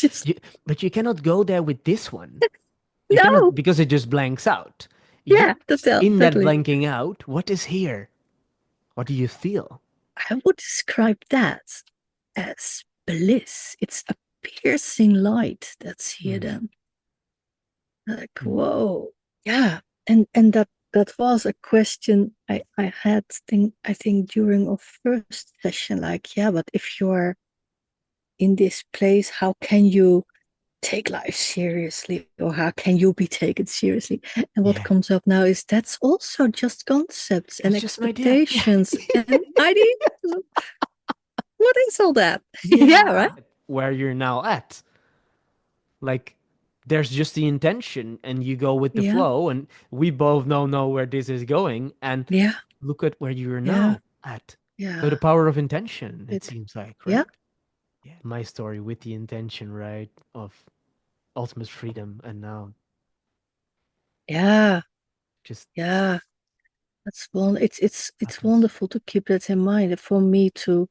It's just But you cannot go there with this one. You no. cannot because it just blanks out. You Yeah, that's in that totally. blanking out, what is here? What do you feel? I would describe that as bliss. It's a piercing light that's here Mm, then. Like, mm. whoa. Yeah. And that was a question I had I think during our first session, like, yeah, but if you're in this place, how can you take life seriously or how can you be taken seriously? And what Yeah, comes up now is that's also just concepts and it's just an idea. Yeah. expectations and ideas. What is all that? Yeah, Yeah. right. Where you're now at. Like there's just the intention and you go with the Yeah, flow and we both know where this is going and yeah, look at where you're yeah, now at. So the yeah. power of intention, it It, seems like, yeah, right? Yeah. My story with the intention, right? Of ultimate freedom and now yeah, just yeah. That's one. It's happens. wonderful to keep that in mind. For me to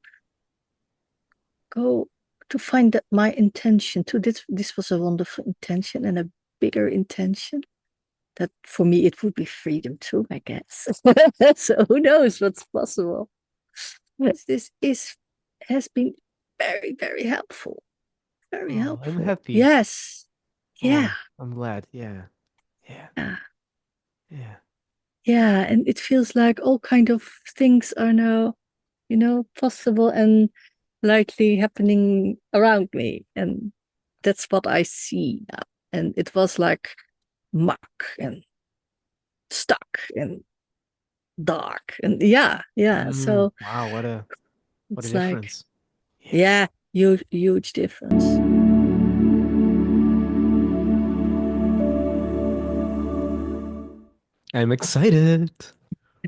go to find that my intention to this was a wonderful intention and a bigger intention. That for me it would be freedom too, I guess. So who knows what's possible? Yes, this is has been very, very helpful. Very Oh, I'm helpful. happy. Yes. Yeah. Oh, I'm glad. Yeah. Yeah. Yeah. Yeah. Yeah. And it feels like all kind of things are now, possible and likely happening around me. And that's what I see now. And it was like muck and stuck and dark. And yeah, yeah. So Wow, what a it's like, difference. Yeah. yeah, huge, huge difference. I'm excited.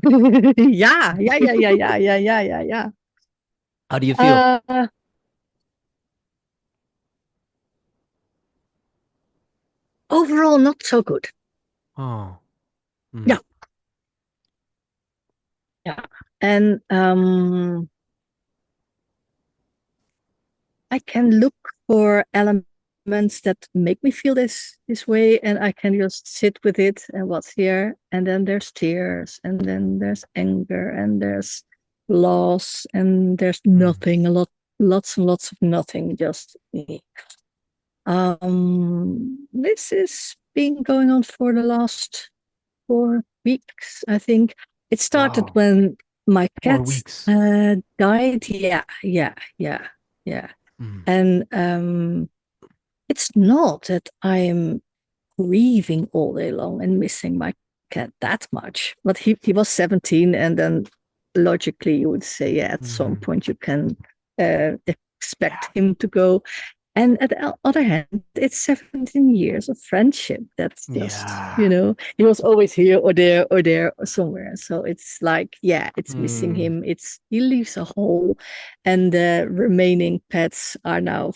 Yeah, yeah, yeah, yeah, yeah, yeah, yeah, yeah, yeah. How do you feel? Uh, Overall, not so good. Oh. Yeah, Mm. yeah. And I can look for elements that make me feel this way, and I can just sit with it and what's here. And then there's tears, and then there's anger, and there's loss, and there's Mm. nothing. Lots and lots of nothing. Just me. This has been going on for the last 4 weeks. I think it started Wow. when my Four cat weeks. died. Yeah, yeah, yeah, yeah. Mm. And it's not that I'm grieving all day long and missing my cat that much, but he was 17, and then logically you would say, yeah, at some Mm. point you can expect Yeah. him to go. And at the other hand, it's 17 years of friendship. That's just, Yeah. he was always here or there or somewhere. So it's like, yeah, it's missing Mm. him. He leaves a hole, and the remaining pets are now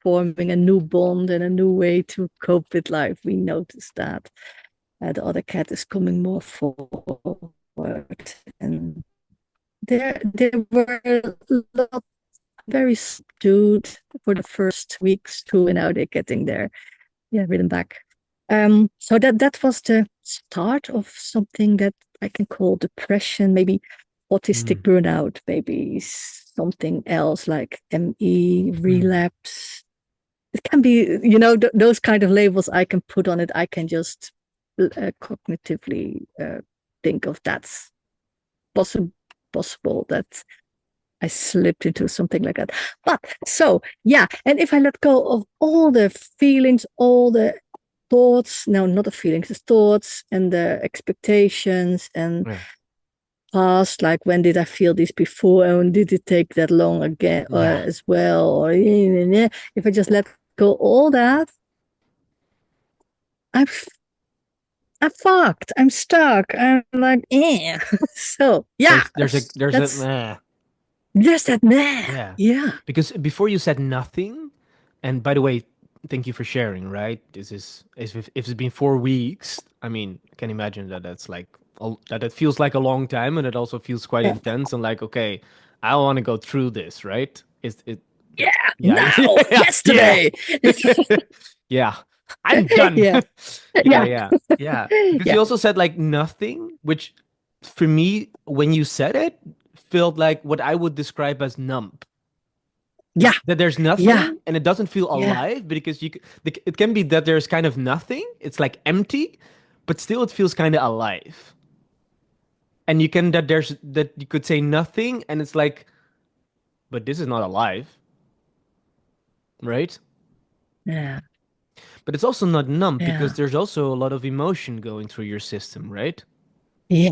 forming a new bond and a new way to cope with life. We noticed that the other cat is coming more forward, and there were a lot very subdued for the first weeks too, and now they're getting their rhythm back. So that was the start of something that I can call depression, maybe autistic Mm. burnout, maybe something else like ME Mm. relapse. It can be, those kind of labels I can put on it. I can just cognitively think of that's possible. Possible that I slipped into something like that. But so, yeah. And if I let go of all the feelings, all the thoughts, no, not the feelings, the thoughts and the expectations and Yeah. past, like when did I feel this before and did it take that long again or Yeah. as well? Or if I just let go all that, I'm I'm fucked. I'm stuck. I'm like, eh. So yeah, There's a that's just that man. yeah. Yeah. Because before you said nothing, and by the way, thank you for sharing, right? This is if it's been 4 weeks, I mean, I can imagine that that's like that it feels like a long time and it also feels quite Yeah. intense and like, okay, I want to go through this, right? Is it Yeah, Yeah, now, yeah, yeah, yesterday. yeah. I'm done. Yeah, Yeah, yeah, yeah, yeah. Because yeah, you also said like nothing, which for me, when you said it, felt like what I would describe as numb. yeah, That there's yeah, nothing and it doesn't feel yeah. alive because it can be that there's kind of nothing. It's like empty, but still it feels kind of alive. And you can that there's that you could say nothing and it's like, but this is not alive, right? Yeah, But it's also not numb because yeah, there's also a lot of emotion going through your system, right? yeah,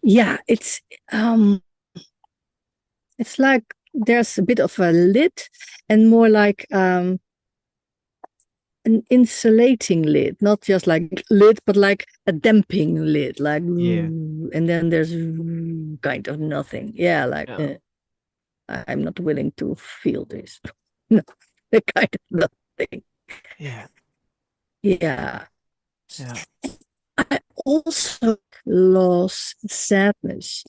yeah. It's like there's a bit of a lid and more like an insulating lid, not just like lid, but like a damping lid, like, Yeah. and then there's kind of nothing. Yeah, like Yeah. I'm not willing to feel this. No, the kind of nothing. Yeah. Yeah. Yeah. I also lost sadness.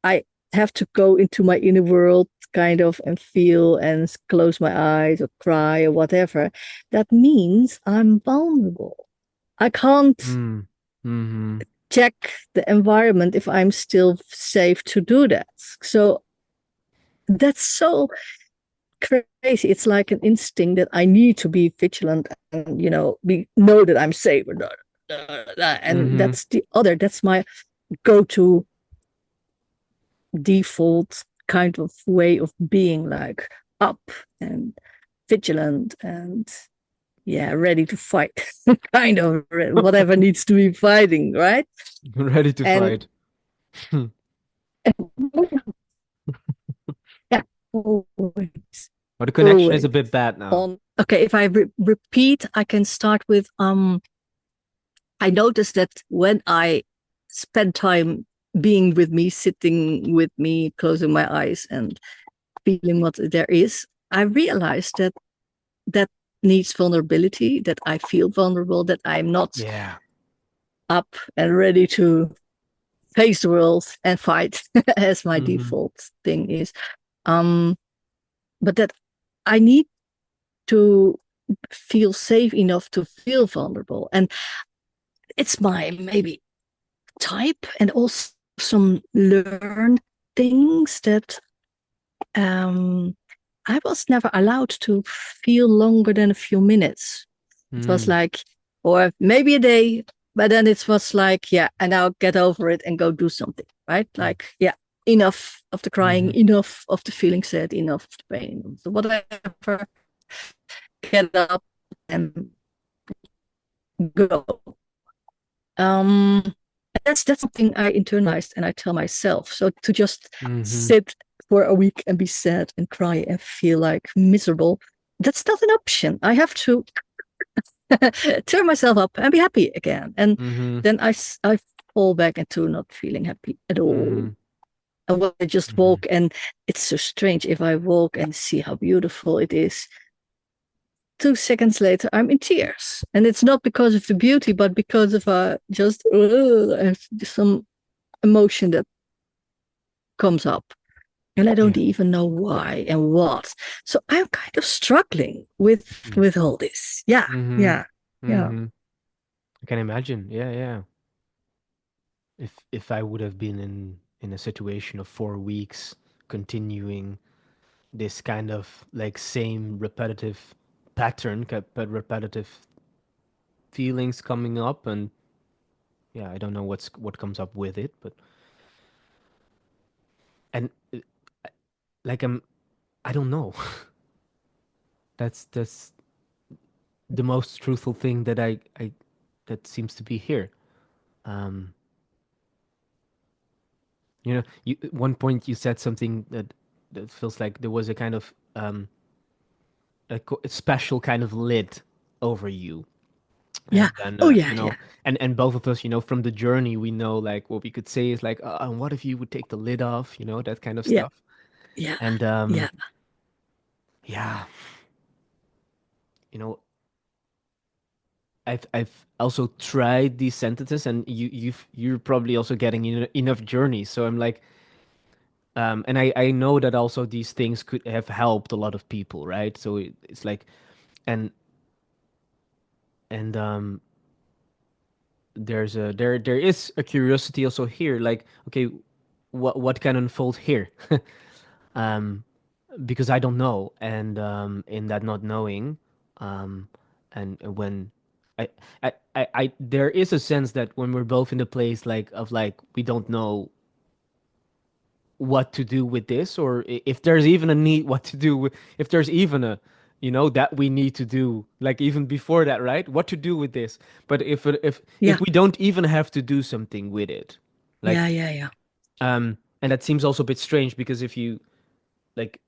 I have to go into my inner world kind of and feel and close my eyes or cry or whatever. That means I'm vulnerable. I can't Mm. Mm-hmm. check the environment if I'm still safe to do that. So that's so crazy. It's like an instinct that I need to be vigilant and be know that I'm safe. And Mm-hmm. that's my go-to default kind of way of being, like up and vigilant and yeah, ready to fight. Kind of whatever needs to be fighting, right? Ready to And fight. Oh, yeah, always, the connection is always a bit bad now. on. Okay, if I repeat, I can start with I noticed that when I spend time being with me, sitting with me, closing my eyes and feeling what there is, I realized that that needs vulnerability, that I feel vulnerable, that I'm not Yeah. up and ready to face the world and fight as my Mm-hmm. default thing is. Um, but that I need to feel safe enough to feel vulnerable. And it's my maybe type and also some learned things that I was never allowed to feel longer than a few minutes. It was Mm. like, or maybe a day, but then it was like, yeah, and I'll get over it and go do something, right? Like, yeah, enough of the crying, Mm-hmm. enough of the feeling sad, enough of the pain. So whatever, get up and go. Um, that's something I internalized and I tell myself. So to just Mm-hmm. sit for a week and be sad and cry and feel like miserable, that's not an option. I have to turn myself up and be happy again. And Mm-hmm. then I fall back into not feeling happy at all. Mm-hmm. And when I just Mm-hmm. walk, and it's so strange if I walk and see how beautiful it is. 2 seconds later, I'm in tears, and it's not because of the beauty, but because of just some emotion that comes up, and I don't Yeah. even know why and what. So I'm kind of struggling Mm. with all this. Yeah, Mm-hmm. yeah, yeah, Mm-hmm. I can imagine. Yeah, yeah. If I would have been in a situation of 4 weeks continuing this kind of like same repetitive pattern, but repetitive feelings coming up, and yeah, I don't know what comes up with it, but and like I don't know. That's the most truthful thing that I that seems to be here. Um, at one point you said something that feels like there was a kind of a special kind of lid over you. yeah. And then, Oh yeah, yeah, and both of us, from the journey, we know like what we could say is like, and what if you would take the lid off, that kind of yeah, stuff. yeah, And yeah, yeah, you know, I've also tried these sentences, and you're probably also getting enough journey. So I'm like, And I know that also these things could have helped a lot of people, right? So it's like, and and there is a curiosity also here, like, okay, what can unfold here? um because I don't know, and in that not knowing, um and when I, there is a sense that when we're both in the place like of like we don't know what to do with this, or if there's even a need, what to do with, if there's even a, that we need to do, like even before that, right? What to do with this. But if Yeah, we don't even have to do something with it, yeah, like, yeah, yeah. and that seems also a bit strange, because if you, like,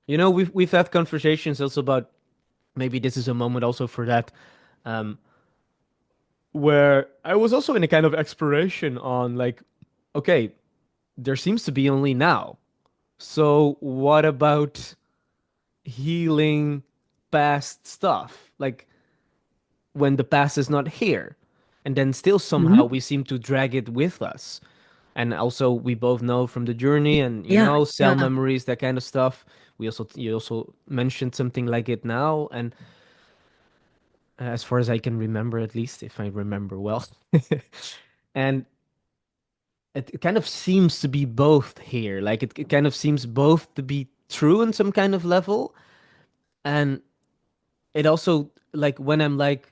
we've had conversations also about, maybe this is a moment also for that, um where I was also in a kind of exploration on, like, okay, there seems to be only now, so what about healing past stuff, like when the past is not here, and then still somehow Mhm. we seem to drag it with us. And also we both know from the journey, and Yeah, cell yeah. memories, that kind of stuff. You also mentioned something like it now, and as far as I can remember, at least if I remember well. And it kind of seems to be both here, like it kind of seems both to be true in some kind of level, and it also, like, when I'm like,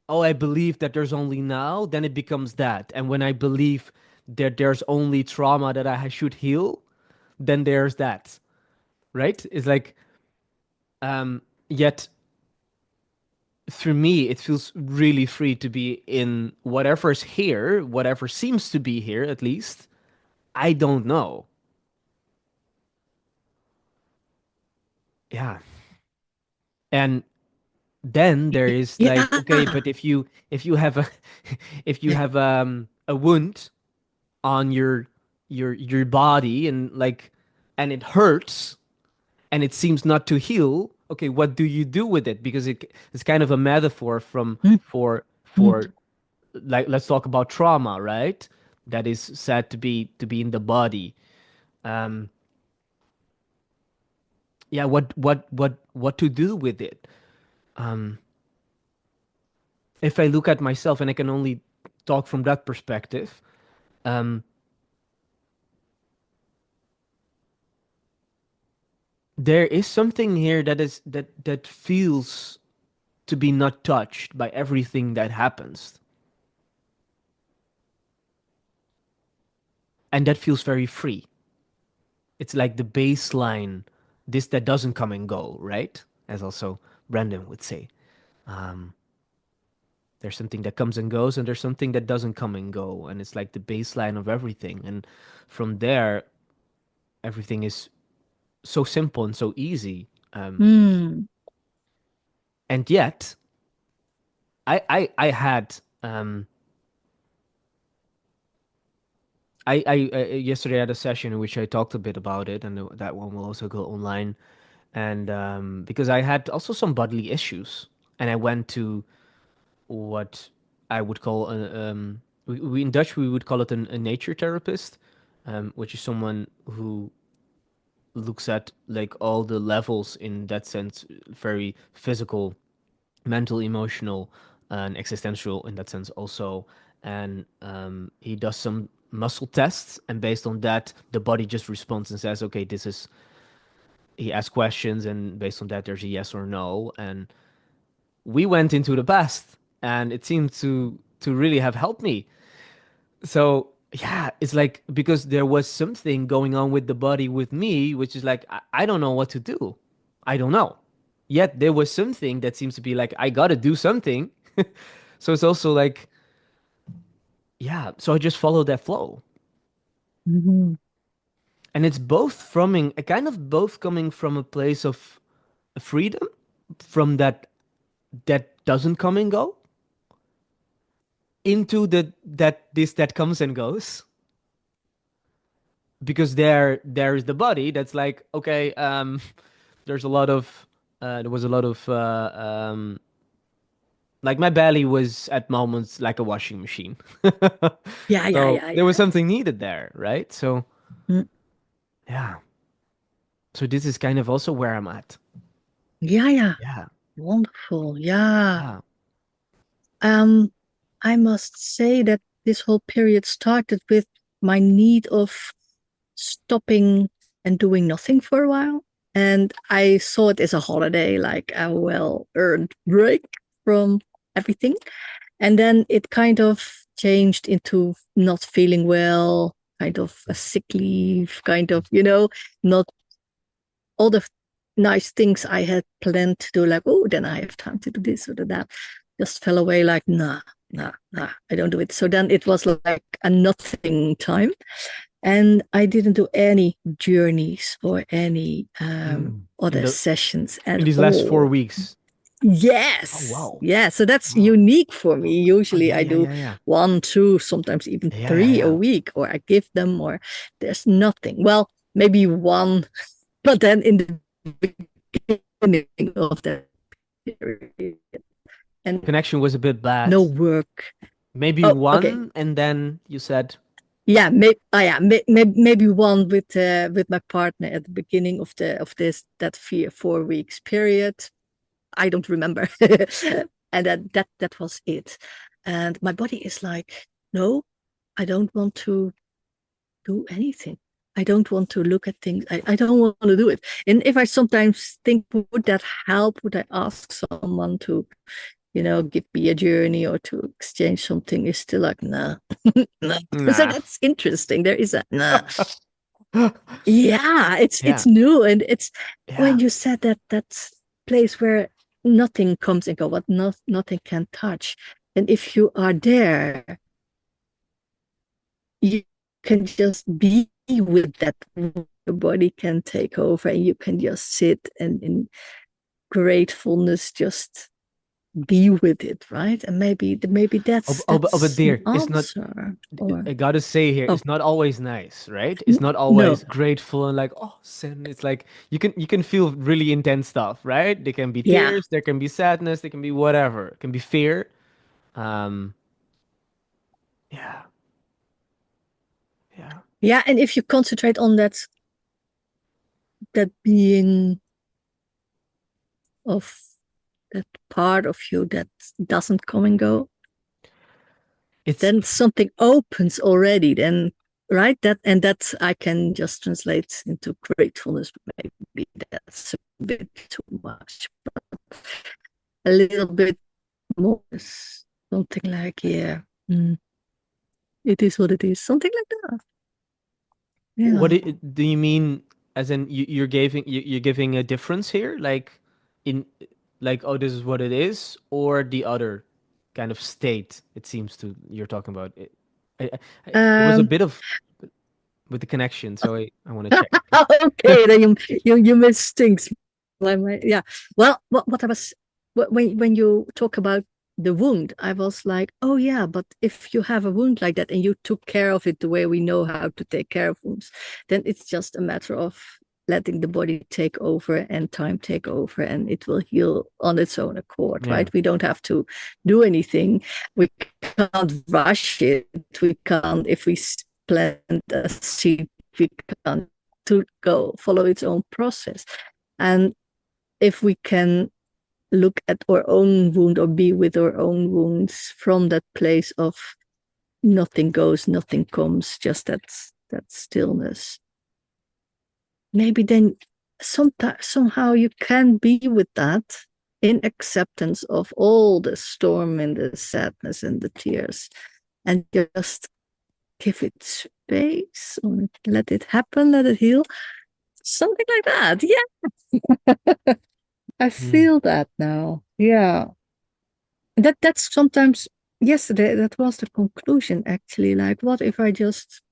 oh, I believe that there's only now, then it becomes that. And when I believe that there's only trauma that I should heal, then there's that. Right? It's like, yet for me, it feels really free to be in whatever's here, whatever seems to be here, at least. I don't know. Yeah. And then there is like, okay, Yeah. but if you have a if you have a wound on your body, and like, and it hurts, and it seems not to heal, okay, what do you do with it? Because it's kind of a metaphor from Mm, mm, for like, let's talk about trauma, right? That is said to be in the body. um yeah, what to do with it? If I look at myself, and I can only talk from that perspective, um there is something here that feels to be not touched by everything that happens. And that feels very free. It's like the baseline, this that doesn't come and go, right? As also Brandon would say. Um, there's something that comes and goes, and there's something that doesn't come and go. And it's like the baseline of everything. And from there, everything is so simple and so easy. mm. And yet, I had I yesterday I had a session in which I talked a bit about it, and that one will also go online. And because I had also some bodily issues, and I went to what I would call we in Dutch we would call it a nature therapist, which is someone who looks at like all the levels in that sense, very physical, mental, emotional, and existential in that sense also. And he does some muscle tests, and based on that, the body just responds and says, "Okay, this is." He asks questions, and based on that, there's a yes or no. And we went into the past, and it seemed to really have helped me. So yeah, it's like, because there was something going on with the body with me, which is like, I don't know what to do. I don't know. Yet there was something that seems to be like, I gotta do something. So it's also like, yeah, so I just follow that flow. Mhm. And it's both from a kind of both coming from a place of freedom, from that doesn't come and go, into that comes and goes. Because there is the body that's like, okay, there's a lot of there was a lot of like my belly was at moments like a washing machine. Yeah, yeah, So yeah, there was yeah. something needed there, right? So Mm, yeah. So this is kind of also where I'm at. yeah, yeah. Yeah. Wonderful. Yeah. Yeah. Um, I must say that this whole period started with my need of stopping and doing nothing for a while. And I saw it as a holiday, like a well earned break from everything. And then it kind of changed into not feeling well, kind of a sick leave, kind of, not all the nice things I had planned to do, like, oh, then I have time to do this or that, just fell away like, nah, nah, nah, I don't do it. So then it was like a nothing time. And I didn't do any journeys or any Mm. In other the sessions in at these last four all. weeks. Oh Yes. wow. Yeah. So that's Wow. unique for me. Oh Usually yeah, I yeah, do yeah, yeah. one, two, sometimes even Yeah, yeah, three a yeah. week, or I give them, or there's nothing. Well, maybe one, but then in the beginning of that period, and Connection was a bit bad. no work. Maybe Oh, okay. one, and then you said, Yeah, maybe one with my partner at the beginning of the of this that 4 weeks period. I don't remember. And that was it. And my body is like, no, I don't want to do anything. I don't want to look at things. I don't want to do it. And if I sometimes think, would that help? Would I ask someone to, give me a journey or to exchange something? Is still like, nah. Nah. So nah. that's interesting. There is a nah. Yeah, it's Yeah, new, and it's when yeah. you said that place where nothing comes and go, what nothing can touch. And if you are there, you can just be with that. Your body can take over, and you can just sit and in gratefulness just be with it, right? And maybe Oh, that's oh, but an dear, it's not. answer. Or I gotta say here, oh it's not always nice, right? It's not no, always grateful and like, oh, sin. It's like you can feel really intense stuff, right? There can be yeah, tears, there can be sadness, there can be whatever. It can be fear. Um, yeah, yeah. yeah. And if you concentrate on that being of that part of you that doesn't come and go, It's then something opens already. Then right, that I can just translate into gratefulness. Maybe that's a bit too much. A little bit more, something like, yeah, it is what it is, something like that. what Yeah. do you mean? As in, you're giving a difference here, like in like, oh, this is what it is, or the other kind of state. It seems to you're talking about. There was a um bit of with the connection, so I want to check. okay, then you miss things. Yeah. Well, what I was when you talk about the wound, I was like, oh yeah, but if you have a wound like that and you took care of it the way we know how to take care of wounds, then it's just a matter of letting the body take over and time take over, and it will heal on its own accord, Yeah. right? We don't have to do anything. We can't rush it. We can't, if we plant a seed, we can't to go follow its own process. And if we can look at our own wound or be with our own wounds from that place of nothing goes, nothing comes, just that stillness, maybe then somehow you can be with that in acceptance of all the storm and the sadness and the tears, and just give it space or let it happen, let it heal, something like that. Yeah, I Mm. feel that now. Yeah. That's sometimes yesterday that was the conclusion actually. Like, what if I just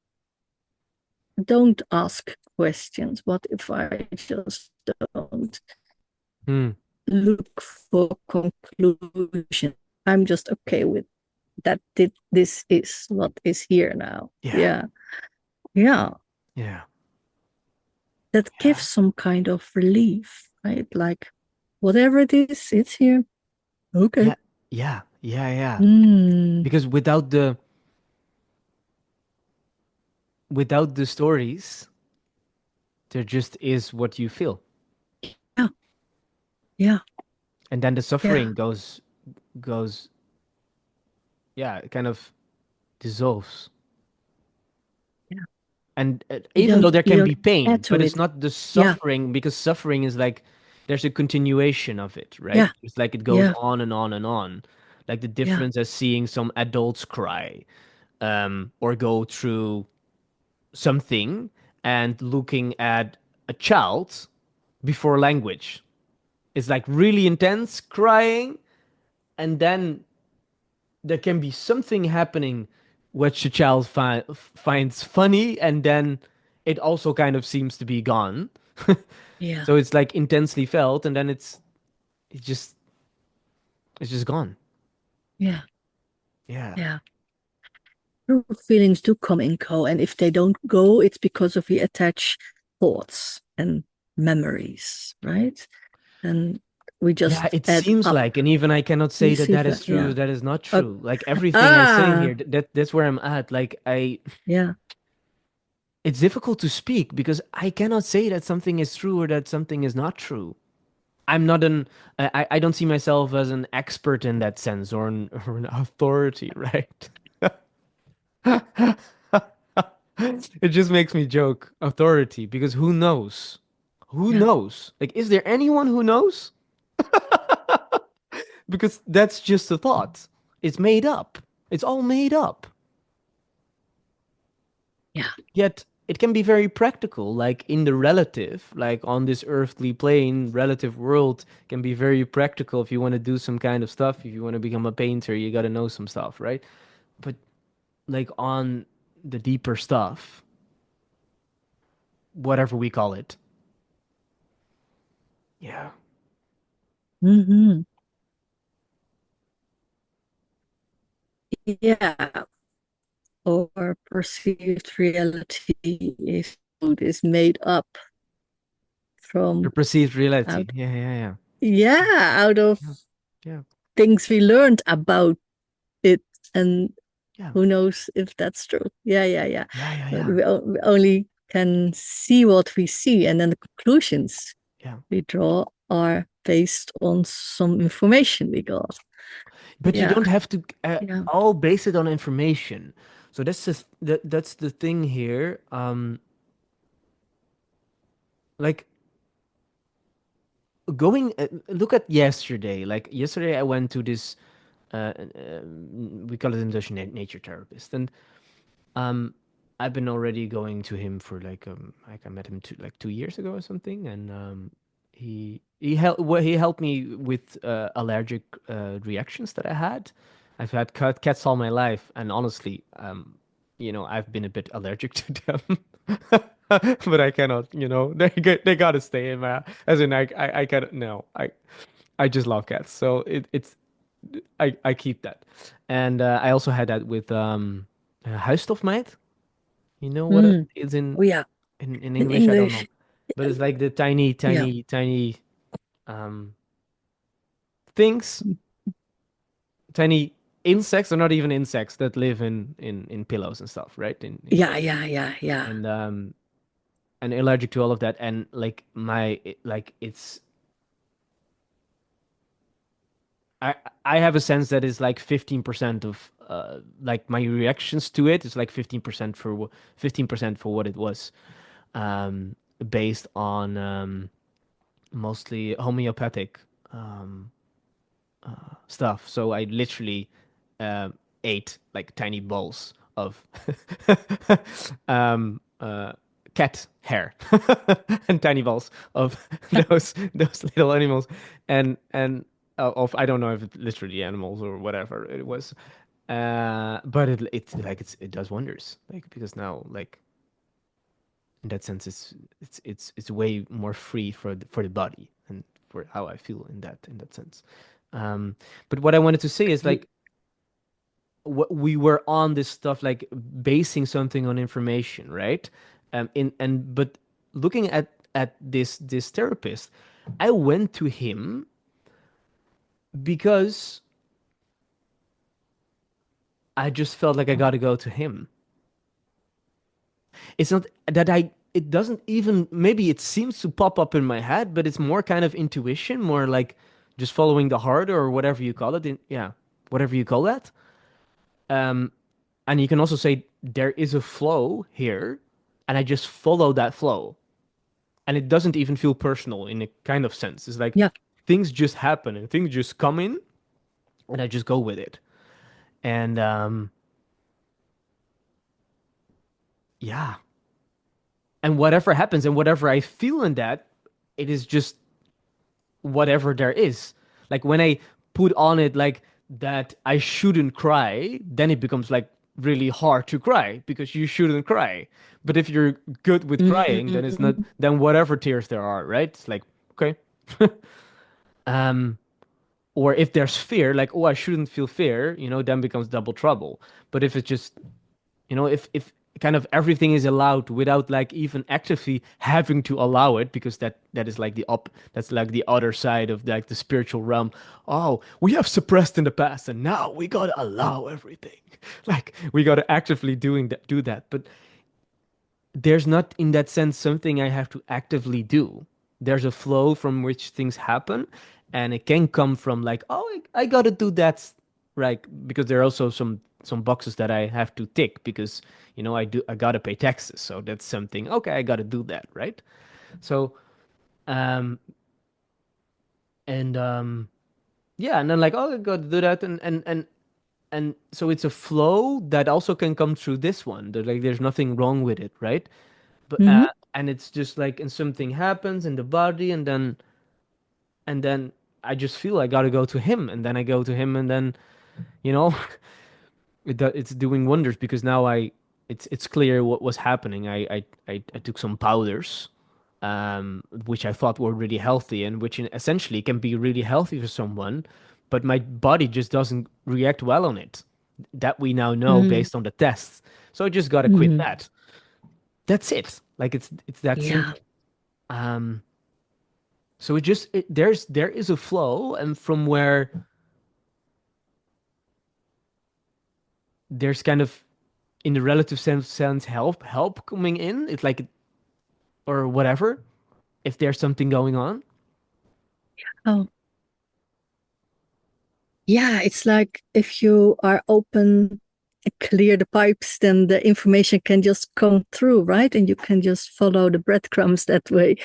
don't ask questions? What if I just don't Mm. look for conclusion? I'm just okay with that. This is what is here now. Yeah. Yeah. Yeah. Yeah. That gives Yeah. some kind of relief, right? Like, whatever it is, it's here. Okay. Yeah. Yeah. Yeah, yeah. Mm, Because without the stories, there just is what you feel. yeah, yeah, And then the yeah, suffering goes yeah, it kind of dissolves. yeah. And even though there You can don't be add pain, to but it's it. not the Yeah, suffering, because suffering is like there's a continuation of it, right? yeah, It's like it goes yeah, on and on and on. Like the yeah, difference as seeing some adults cry, or go through something, and looking at a child before language. It's like really intense crying, and then there can be something happening which the child finds funny, and then it also kind of seems to be gone. yeah, So it's like intensely felt, and then it's just it's just gone. yeah, Yeah. yeah. True feelings do come and go, and if they don't go, it's because of we attach thoughts and memories, right? And we Yeah, just it add seems up. like, and even I cannot say that Receive that that, is true, yeah. that is not Uh, true. Like everything I say ah, here, that's where I'm at. Like yeah, it's difficult to speak because I cannot say that something is true or that something is not true. I'm not I don't see myself as an expert in that sense, or an authority, right? It just makes me joke authority, because who knows? Who yeah, knows? Like, is there anyone who knows? Because that's just a thought. It's made up. It's all made up. yeah. Yet it can be very practical, like in the relative, like on this earthly plane, relative world can be very practical. If you want to do some kind of stuff, if you want to become a painter, you got to know some stuff, right? But like on the deeper stuff, whatever we call it, yeah, Hmm. Yeah, or perceived reality is made up your from perceived reality, out, yeah, yeah, yeah, yeah, out of yeah, yeah, things we learned about it, and yeah, who knows if that's true. Yeah, yeah, yeah. yeah, yeah, But yeah, we only can see what we see, and then the conclusions yeah. we draw are based on some information we got. But you Yeah, don't have to yeah. all base it on information. So that's the thing here. Like going look at yesterday. Like yesterday I went to this we call it in Dutch nature therapist, and um I've been already going to him for like I met him 2 years ago or something, and he helped me with allergic reactions that I had. I've had cats all my life, and honestly, I've been a bit allergic to them. But I cannot, they gotta stay in my, as in I cannot, no, I just love cats, so it's I keep that. And I also had that with huisstofmijt. You know what it Mm. is Oh, yeah. in In English? I don't know, English, but it's like the tiny, yeah, tiny, tiny um, things, tiny insects, or not even insects, that live in pillows and stuff, right? In yeah, beds. yeah, yeah, yeah, And and allergic to all of that, and like like it's I I have a sense that it's like 15% of like my reactions to it is like 15% for 15% for what it was, um, based on mostly homeopathic um, stuff. So I literally ate like tiny balls of um, cat hair and tiny balls of those little animals, and of, I don't know if it's literally animals or whatever it was, but it does wonders, like, because now, like, in that sense, it's way more free for the body and for how I feel in that sense. Um, but what I wanted to say is, like, what we were on this stuff, like basing something on information, right? In and But looking at this therapist, I went to him because I just felt like I got to go to him. It's not that I, it doesn't even, maybe it seems to pop up in my head, but it's more kind of intuition, more like just following the heart or whatever you call it. Yeah, whatever you call that. Um, and you can also say there is a flow here, and I just follow that flow. And it doesn't even feel personal in a kind of sense. It's like Yeah. things just happen and things just come in, and I just go with it. And yeah, and whatever happens and whatever I feel in that, it is just whatever there is. Like when I put on it like that I shouldn't cry, then it becomes like really hard to cry because you shouldn't cry. But if you're good with crying, then it's not, Mm-hmm. then whatever tears there are, right? It's like, okay. Um, or if there's fear, like, oh, I shouldn't feel fear, then becomes double trouble. But if it's just, if kind of everything is allowed without like even actively having to allow it, because that is like that's like the other side of like the spiritual realm. Oh, we have suppressed in the past and now we gotta allow everything. Like we gotta actively do that. But there's not in that sense something I have to actively do. There's a flow from which things happen, and it can come from like, oh, I gotta do that, right? Because there are also some boxes that I have to tick because I gotta pay taxes, so that's something. Okay, I gotta do that, right? So, um, and yeah, and then like, oh, I gotta do that, and so it's a flow that also can come through this one. Like, there's nothing wrong with it, right? But Mm-hmm. and it's just like, and something happens in the body, and then I just feel I gotta go to him, and then I go to him, and then you know it's doing wonders because now it's clear what was happening. I took some powders, which I thought were really healthy and which essentially can be really healthy for someone, but my body just doesn't react well on it. That we now know Mm-hmm. based on the tests. So I just gotta quit Mm-hmm. that. That's it. Like it's that Yeah. simple. Um, so there is a flow, and from where there's kind of in the relative sense help coming in. It's like or whatever. If there's something going on. Oh, yeah. It's like if you are open and clear the pipes, then the information can just come through, right? And you can just follow the breadcrumbs that way.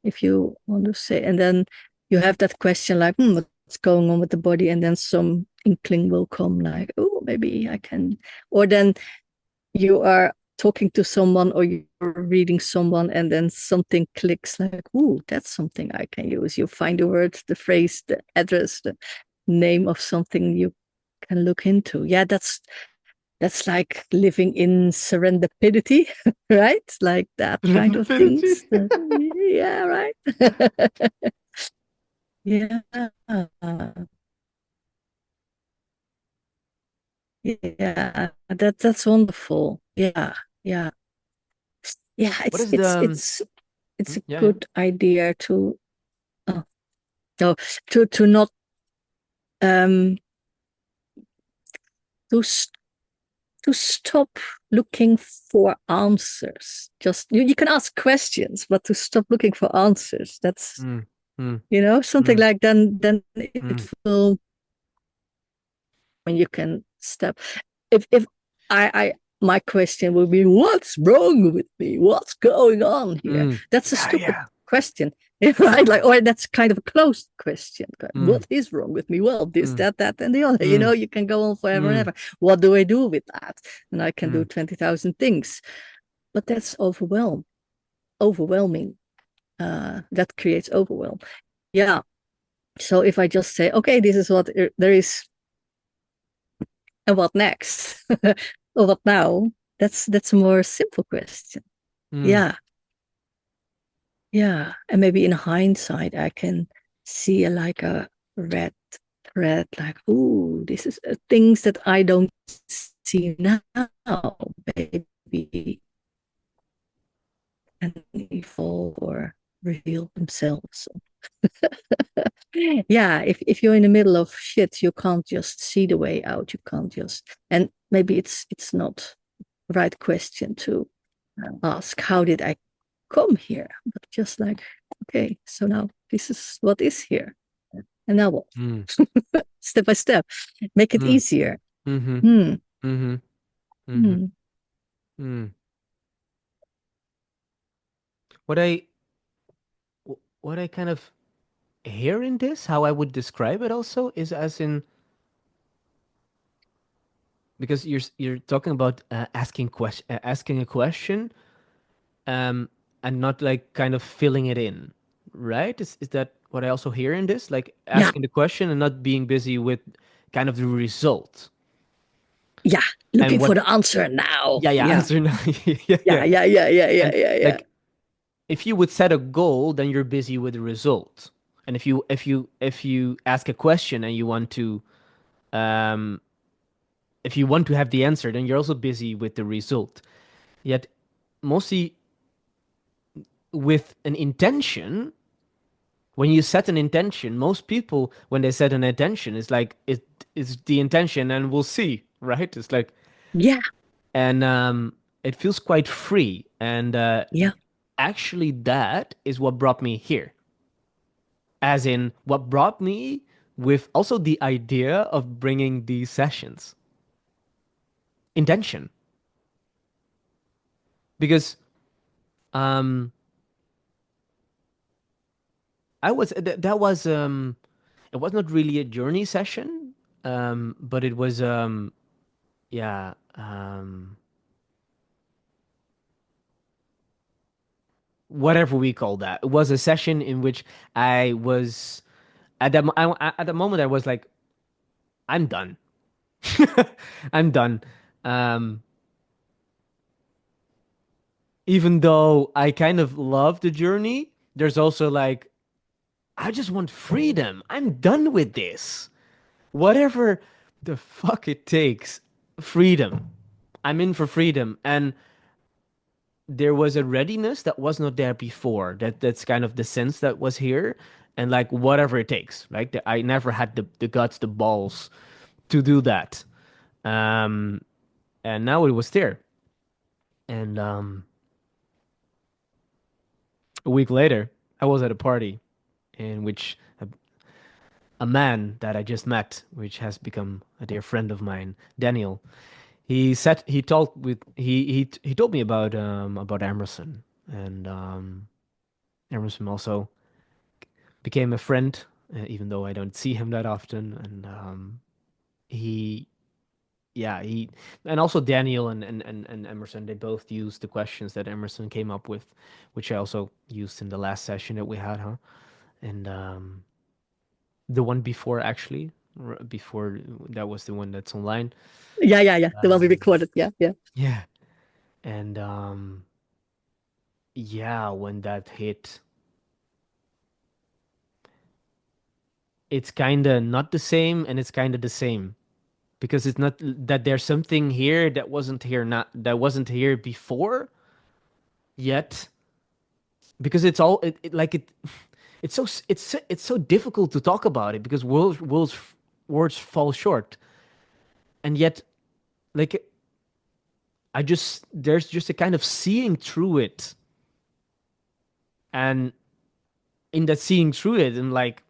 If you want to say, and then you have that question like, what's going on with the body? And then some inkling will come like, oh, maybe I can. Or then you are talking to someone or you're reading someone and then something clicks like, oh, that's something I can use. You find the word, the phrase, the address, the name of something you can look into. Yeah, that's like living in serendipity, right? Like that kind of Infinity. things. Yeah, right. Yeah. Yeah. That's wonderful. Yeah. Yeah. Yeah, What it's is the it's it's it's a yeah, yeah. good idea to uh, no, to not um to to stop looking for answers. Just you can ask questions, but to stop looking for answers. That's Mm, mm, something mm, like then it mm, will when you can step. If I my question will be, what's wrong with me? What's going on here? mm. That's a Yeah, stupid yeah. question, right? Like, or that's kind of a closed question. Mm, What is wrong with me? Well, this, mm, that, and the other. mm, You can go on forever and mm, ever. What do I do with that? And I can do mm. 20,000 things. But that's overwhelming. That creates overwhelm. Yeah. So if I just say, okay, this is what there is, and what next? Or what now? That's a more simple question. Mm. Yeah, yeah. And maybe in hindsight, I can see like a red thread, like, ooh, this is things that I don't see now. Maybe can evolve or reveal themselves. Yeah, if you're in the middle of shit, you can't just see the way out. You can't just, and maybe it's not the right question to ask. How did I come here? But just like, okay, so now this is what is here, and now what? Mm, Step by step, make it mm, easier. mm-hmm, Hmm. mm-hmm, mm-hmm, Hmm. mm. What I what I kind of hear in this, how I would describe it also is as in because you're talking about asking a question, um, and not like kind of filling it in, right? Is that what I also hear in this? Like Yeah, asking the question and not being busy with kind of the result yeah. and Looking for what. the answer now. Yeah, yeah. Yeah, Answer now. Yeah, yeah, yeah. yeah, yeah, yeah, yeah, And yeah, yeah. like if you would set a goal, then you're busy with the result. And if you ask a question and you want to um if you want to have the answer, then you're also busy with the result. Yet mostly with an intention, when you set an intention, most people when they set an intention, it's like it is the intention and we'll see, right? It's like Yeah, and it feels quite free and yeah, actually that is what brought me here. As in what brought me with also the idea of bringing these sessions. Intention. Because um that was it was not really a journey session, but it was yeah, whatever we call that. It was a session in which I was at the moment I was like I'm done. I'm done. Um Even though I kind of love the journey, there's also like I just want freedom. I'm done with this. Whatever the fuck it takes, freedom. I'm in for freedom. And there was a readiness that was not there before. That's kind of the sense that was here. And like whatever it takes. Like I never had the guts, the balls to do that. Um, and now it was there. And a week later, I was at a party in which a man that I just met, which has become a dear friend of mine, Daniel. He talked with he told me about Emerson, and Emerson also became a friend, even though I don't see him that often. And he yeah he and also Daniel and Emerson, they both used the questions that Emerson came up with, which I also used in the last session that we had, huh? And the one before actually, before that was the one that's online. yeah, yeah, yeah. The one we Um, recorded. Yeah, yeah. yeah, and yeah, when that hit, it's kind of not the same, and it's kind of the same because it's not that there's something here that wasn't here before yet. Because it's all it's so it's so difficult to talk about it because words fall short, and yet like I just there's just a kind of seeing through it, and in that seeing through it, and like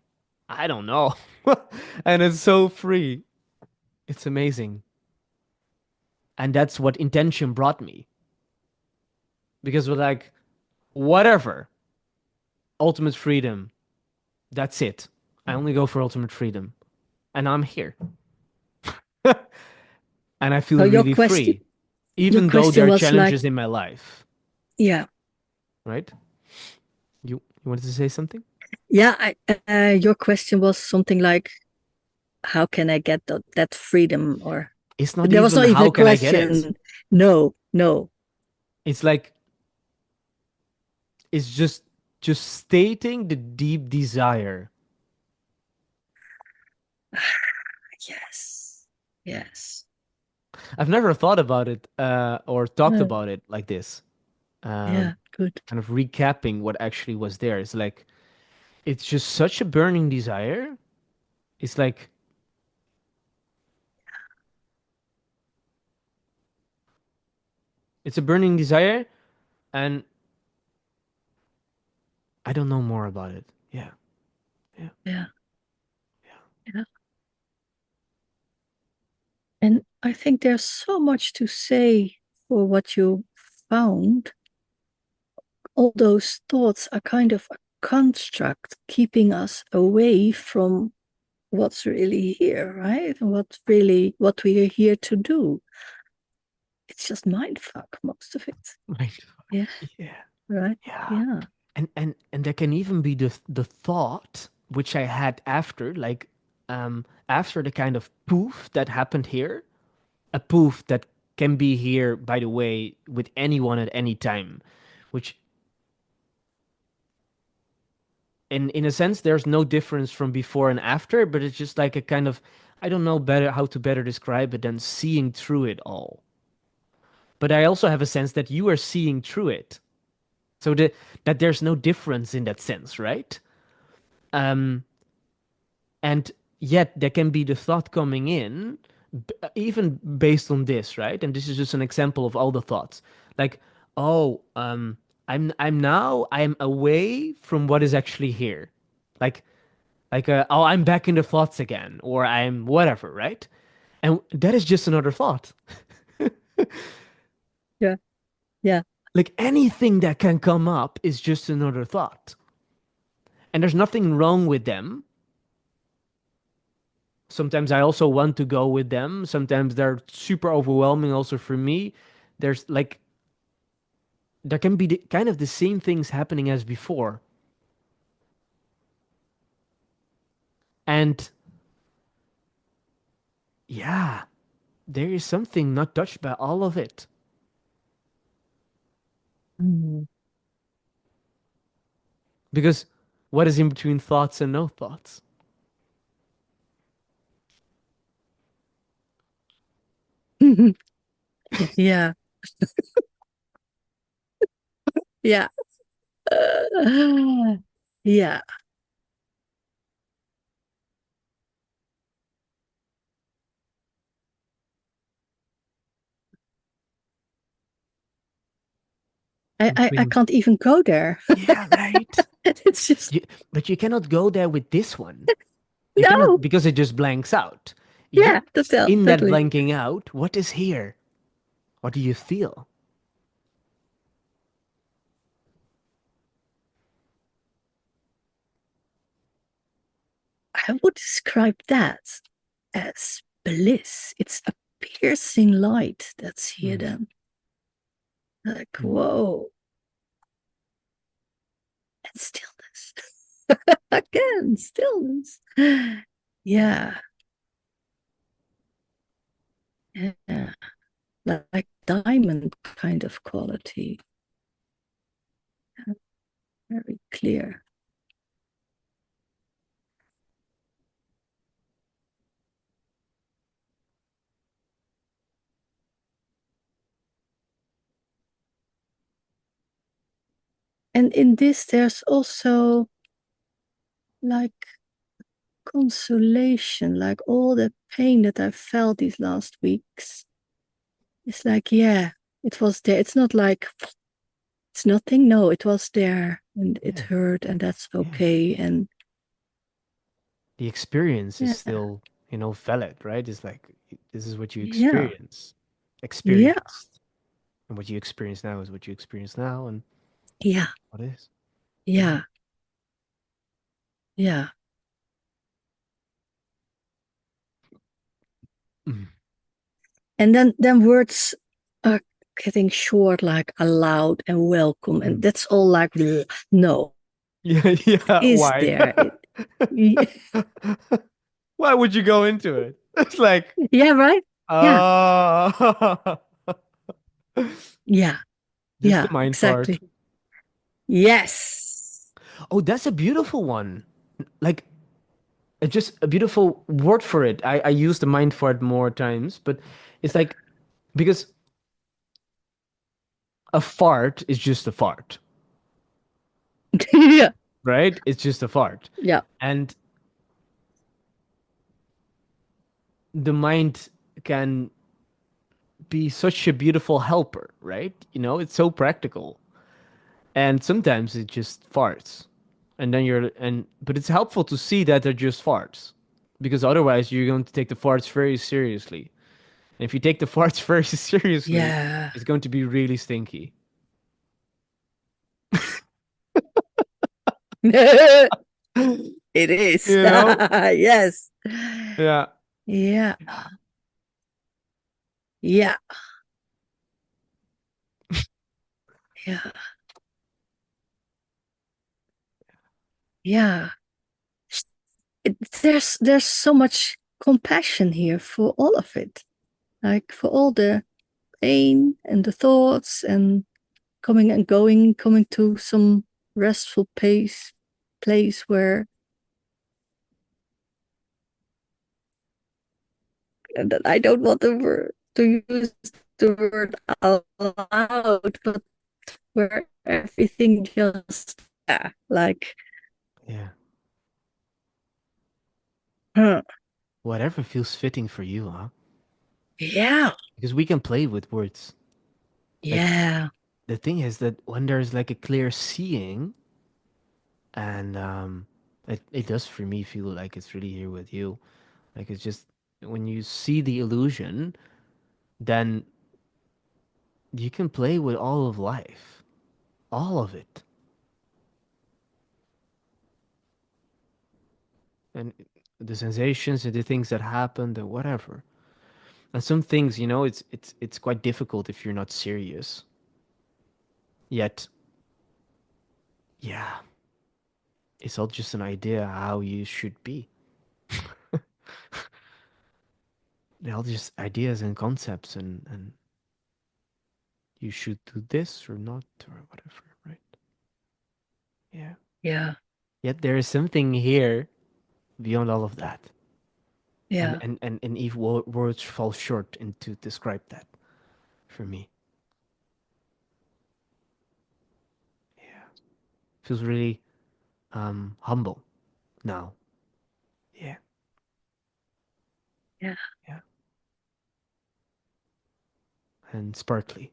I don't know, and it's so free. It's amazing, and that's what intention brought me because we're like whatever, ultimate freedom. That's it. I only go for ultimate freedom, and I'm here, and I So feel really free, your even though there question are was like, challenges in my life. yeah, Right? You wanted to say something? yeah. Your question was something like, how can I get that freedom? Or It's not there was even not even a how can I get it. question. No, no. It's like it's just stating the deep desire. Yes, yes. I've never thought about it or talked Uh, about it like this. yeah, Um, good. Kind of recapping what actually was there. It's like it's just such a burning desire. It's like it's a burning desire, and I don't know more about it. Yeah, yeah, Yeah. yeah. Yeah. And I think there's so much to say for what you found. All those thoughts are kind of a construct keeping us away from what's really here, right? And what we are here to do. It's just mind fuck, most of it. Right. Yeah, Yeah, right. yeah. Yeah, And there can even be the thought which I had after, like after the kind of poof that happened here, a poof that can be here, by the way, with anyone at any time, which in a sense there's no difference from before and after, but it's just like a kind of, I don't know better how to better describe it than seeing through it all. But I also have a sense that you are seeing through it. So that there's no difference in that sense, right? Um, and yet there can be the thought coming in, even based on this, right? And this is just an example of all the thoughts. Like, oh, I'm away from what is actually here. Like oh, I'm back in the thoughts again, or I'm whatever, right? And that is just another thought. yeah, yeah. Like anything that can come up is just another thought. And there's nothing wrong with them. Sometimes I also want to go with them. Sometimes they're super overwhelming also for me. There's like there can be kind of the same things happening as before. And yeah, there is something not touched by all of it. Mm. Because what is in between thoughts and no thoughts? Yeah, yeah. Yeah. I Between can't even go there. yeah, right. It's just You, but you cannot go there with this one. You cannot no. because it just blanks out. You Yeah, totally, in that totally. blanking out, what is here? What do you feel? I would describe that as bliss. It's a piercing light that's here Mm, then. Like, mm, whoa, and stillness. Again, stillness. Yeah, yeah. Like diamond kind of quality. Very clear. And in this, there's also like consolation, like all the pain that I felt these last weeks. It's like, yeah, it was there. It's not like it's nothing. No, it was there and it yeah, hurt, and that's yeah. okay. And The experience is yeah, still, valid, right? It's like this is what you yeah, yeah, experienced, and what you experience now is what you experience now, and yeah, what is. Yeah. yeah, yeah. Mm. And then words are getting short, like allowed and welcome, and Mm. that's all like bleh. No, Yeah, it yeah. is Why? there. Yeah, Why would you go into it? It's like, yeah, right. Yeah, uh yeah, just the yeah, mind part. exactly. Yes. Oh, that's a beautiful one. Like, just a beautiful word for it. I use the mind part more times, but it's like because a fart is just a fart. Yeah, right? It's just a fart. Yeah. And the mind can be such a beautiful helper, right? You know, it's so practical. And sometimes it just farts. And then but it's helpful to see that they're just farts. Because otherwise you're going to take the farts very seriously. And if you take the farts very seriously, Yeah. it's going to be really stinky. It is. You know? Yes. Yeah. Yeah. Yeah. Yeah. Yeah. There's so much compassion here for all of it. Like for all the pain and the thoughts and coming and going, coming to some restful place where that I don't want the word to use the word aloud, but where everything just like Yeah. huh, Whatever feels fitting for you, huh? yeah, Because we can play with words. Like yeah, the thing is that when there's like a clear seeing, and it does for me feel like it's really here with you. Like it's just when you see the illusion, then you can play with all of life, all of it, and the sensations and the things that happened and whatever. And some things, you know, it's quite difficult if you're not serious. Yet, yeah, it's all just an idea how you should be. They're all just ideas and concepts, and you should do this or not or whatever, right? Yeah. yeah, Yet there is something here beyond all of that. And yeah, if words fall short in to describe that for me. Yeah. Feels really humble now. Yeah. yeah, Yeah. And sparkly.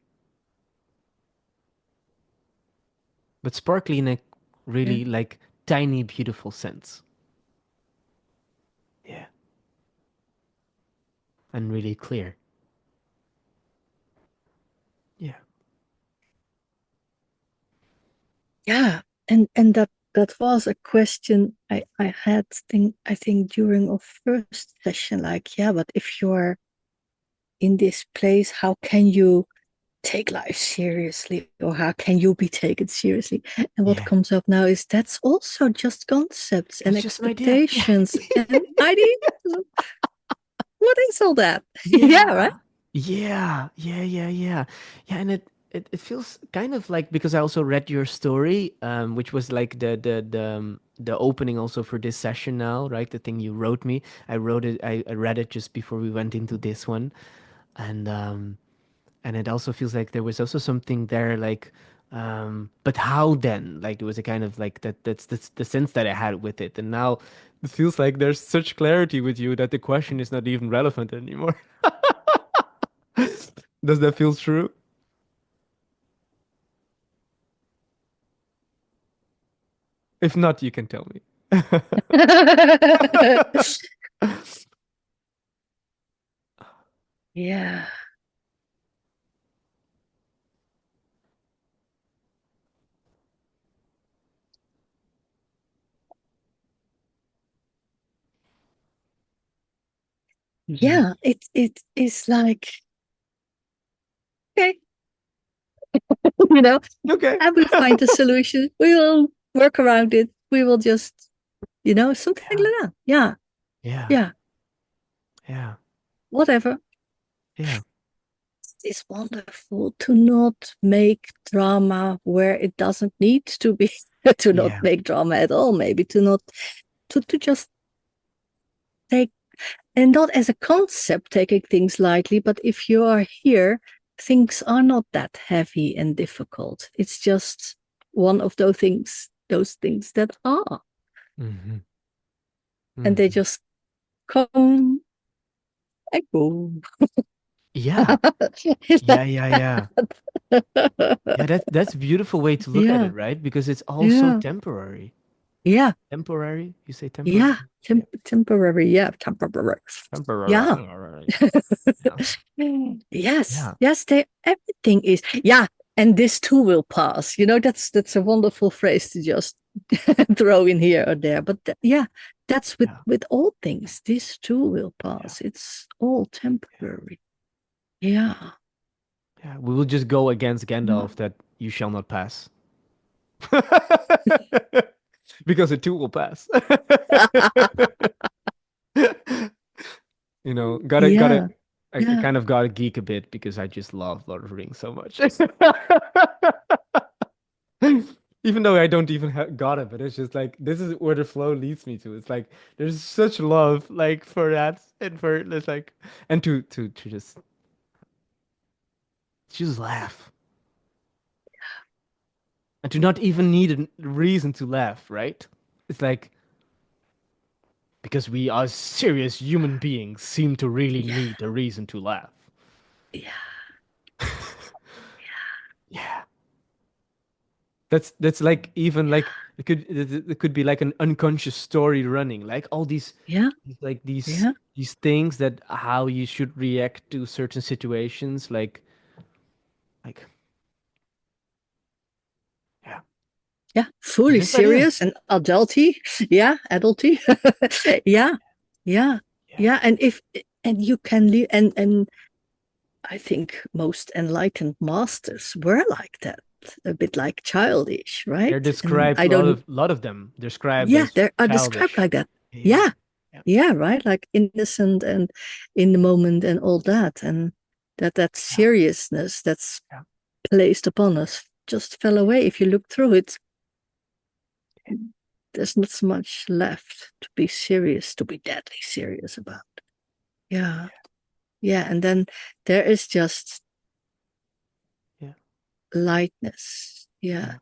But sparkly in a yeah, really like tiny beautiful sense. Yeah. And really clear. Yeah. yeah. And that was a question I had I think during our first session, like, yeah, but if you're in this place, how can you take life seriously or how can you be taken seriously? And what Yeah. comes up now is that's also just concepts and It's just an idea. Yeah. expectations and ideas. What is all that? Yeah, right. Yeah. Yeah. Yeah. Yeah. Yeah. Yeah. And it feels kind of like because I also read your story, which was like the opening also for this session now, right? The thing you wrote me. I read it just before we went into this one. And and it also feels like there was also something there like but how then, like there was a kind of like that's the sense that I had with it, and now it feels like there's such clarity with you that the question is not even relevant anymore. Does that feel true? If not, you can tell me. Yeah. Mm. Yeah. It is like, okay, you know, Okay. and we'll find a solution. We will work around it. We will just, something like Yeah. that. Yeah. Yeah. Yeah. Yeah. Whatever. Yeah. It's wonderful to not make drama where it doesn't need to be, to not Yeah. make drama at all, maybe to not, to just take, and not as a concept, taking things lightly, but if you are here, things are not that heavy and difficult. It's just one of those things those things that are. Hmm. And they Hmm. just come and go. Yeah. Is Yeah, that yeah, yeah. bad? Yeah, that's a beautiful way to look at it, Yeah, right? Because it's also yeah, temporary. yeah, Temporary? You say yeah. temporary? Yeah. Temporary, yeah, temporary. Yeah. Temporary. Yeah. Yes, Yeah. yes, they everything is, yeah, and this too will pass. That's a wonderful phrase to just throw in here or there. But yeah, that's with Yeah. all things. This too will Yeah. pass. It's all Yeah. temporary. Yeah. Yeah. We will just go against Yeah. Gandalf that you shall not pass. Because it too will pass. Gotta Yeah. I Yeah. kind of gotta geek a bit because I just love Lord of the Rings so much. Even though I don't even got it, but it's just like this is where the flow leads me to. It's like there's such love like for that and for it's like and to just laugh and to not even need a reason to laugh, right? It's like because we as serious human beings seem to really Yeah. need a reason to laugh. Yeah. Yeah. That's like even like it could be like an unconscious story running like all Yeah. like Yeah. these things that how you should react to certain situations like yeah Yeah. and Fully just let in. serious and adulty. Yeah. Adulty. Yeah. Yeah. Yeah, Yeah. And you can leave, and I think most enlightened masters were like that, a bit like childish, they're right? And described I don't, a lot of them described yeah, as they are described childish. like that. Yeah, Yeah, yeah, yeah, right? Like innocent and in the moment and all that. And that yeah, seriousness that's yeah, placed upon us just fell away. If you look through it, there's not so much left to be serious, to be deadly serious about. Yeah, yeah. And then there is just yeah, lightness. Yeah, yeah.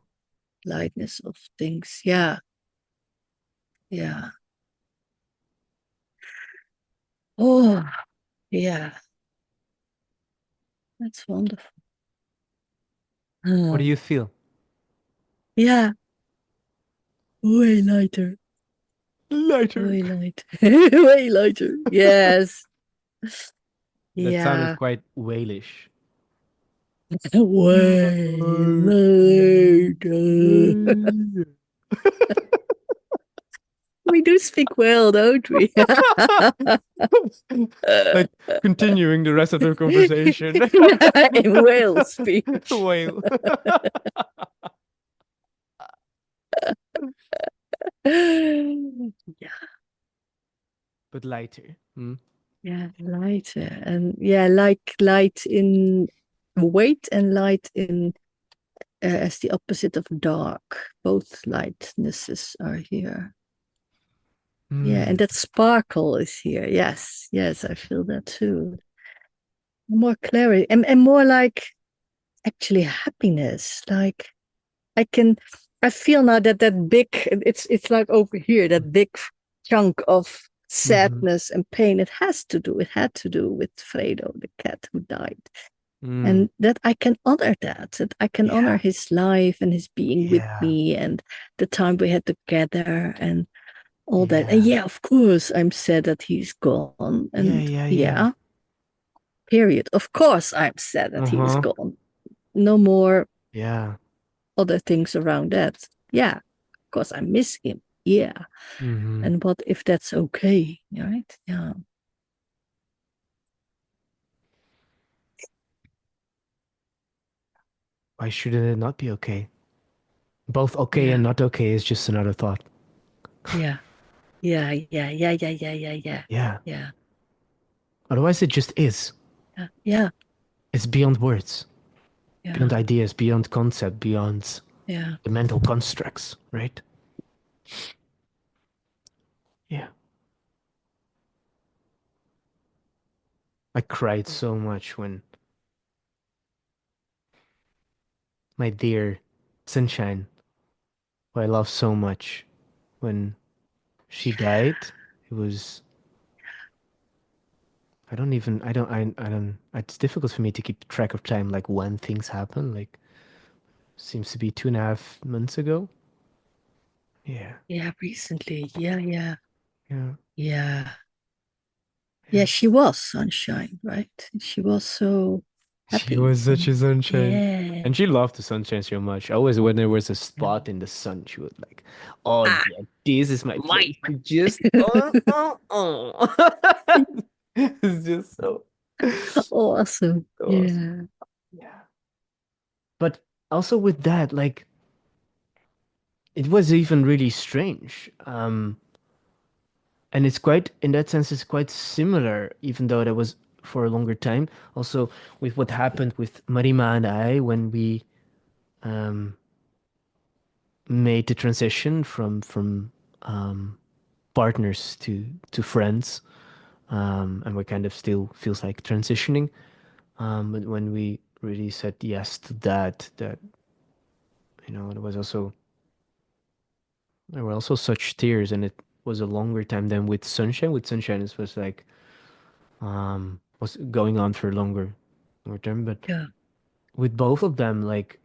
lightness of things. Yeah, yeah. Oh, yeah. That's wonderful. What do Uh, you feel? yeah, way lighter, Lighter. way lighter, way lighter. Yes, That sounded yeah, quite whalish. way lighter. We do speak well, don't we? Like continuing the rest of the conversation. In whale speech. Whale. Yeah, But lighter. Hmm? yeah, lighter, and yeah, like light in weight and light in as the opposite of dark. Both lightnesses are here. Yeah, and Hmm. that sparkle is here. Yes, yes, I feel that too. More clarity and more like actually happiness. Like I can, I feel now that it's like over here, that big chunk of Hmm. sadness and pain. It had to do with Fredo, the cat who died. Mm. And that I can honor that I can honor Yeah. his life and his being with Yeah. me and the time we had together and all that. And Yeah. yeah, of course, I'm sad that he's gone. Yeah. And Yeah. Yeah. yeah, period. Of course, I'm sad that he is Uh-huh. gone. No more Yeah. other things around that. Yeah, of course, I miss him. Yeah. Hmm. And what if that's okay? Right? Yeah. Why should it not be okay? Both okay and Yeah. not okay is just another thought. Yeah. Yeah. Yeah. Yeah. Yeah. Yeah. Yeah. Yeah. Yeah. Yeah. Otherwise, it just is. Yeah. Yeah. It's beyond words, beyond Yeah. ideas, beyond concept, beyond Yeah. the mental constructs, right? Yeah. I cried so much when my dear Sunshine who I love so much. When she died, it was I don't it's difficult for me to keep track of time like when things happen. Like seems to be 2.5 months ago. Yeah. Yeah, recently. Yeah, yeah, Yeah. yeah. Yeah, Yeah. she was sunshine, right? She was so She happy was such and a sunshine. yeah. And she loved the sunshine so much. Always when there was a spot in the sun, she would like, oh Ah, yeah, this is my mine. place to just It's just so Awesome. so awesome. Yeah. Yeah. But also with that, like it was even really strange. And it's quite in that sense it's quite similar, even though that was for a longer time. Also with what happened with Marima and I when we um made the transition from partners to friends, and we kind of still feels like transitioning. But when we really said yes to that it was also there were also such tears, and it was a longer time than with Sunshine. With Sunshine, it was like was going on for longer term. But Yeah. with both of them, like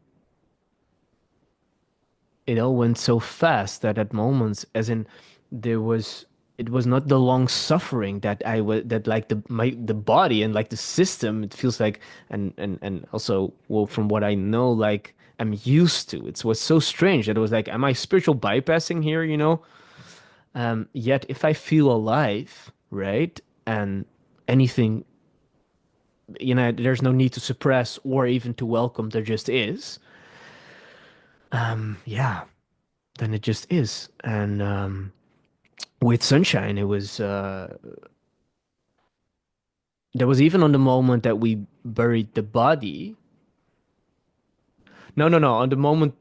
it all went so fast that at moments, as in there was it was not the long suffering that I was that like the body and like the system it feels like and also well from what I know like I'm used to. It was so strange that it was like, am I spiritual bypassing here? Yet if I feel alive, right, and anything, there's no need to suppress or even to welcome. There just is. Yeah, then it just is. And with Sunshine, it was there was even on the moment that we buried the body. No, no, no. On the moment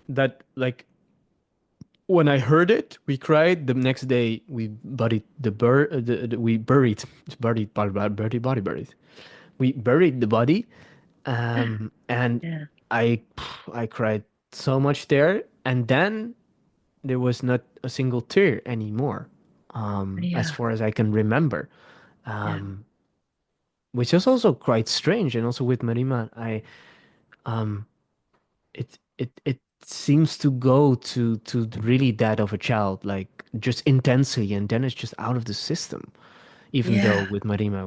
that like when I heard it, we cried. The next day, we buried we buried buried. We buried the body, and Yeah. I I cried so much there, and then there was not a single tear anymore, as Yeah. far as I can remember. Yeah. Um, which is also quite strange. And also with Marima, it seems to go to really that of a child, like just intensely, and then it's just out of the system. Even though Yeah. with Marima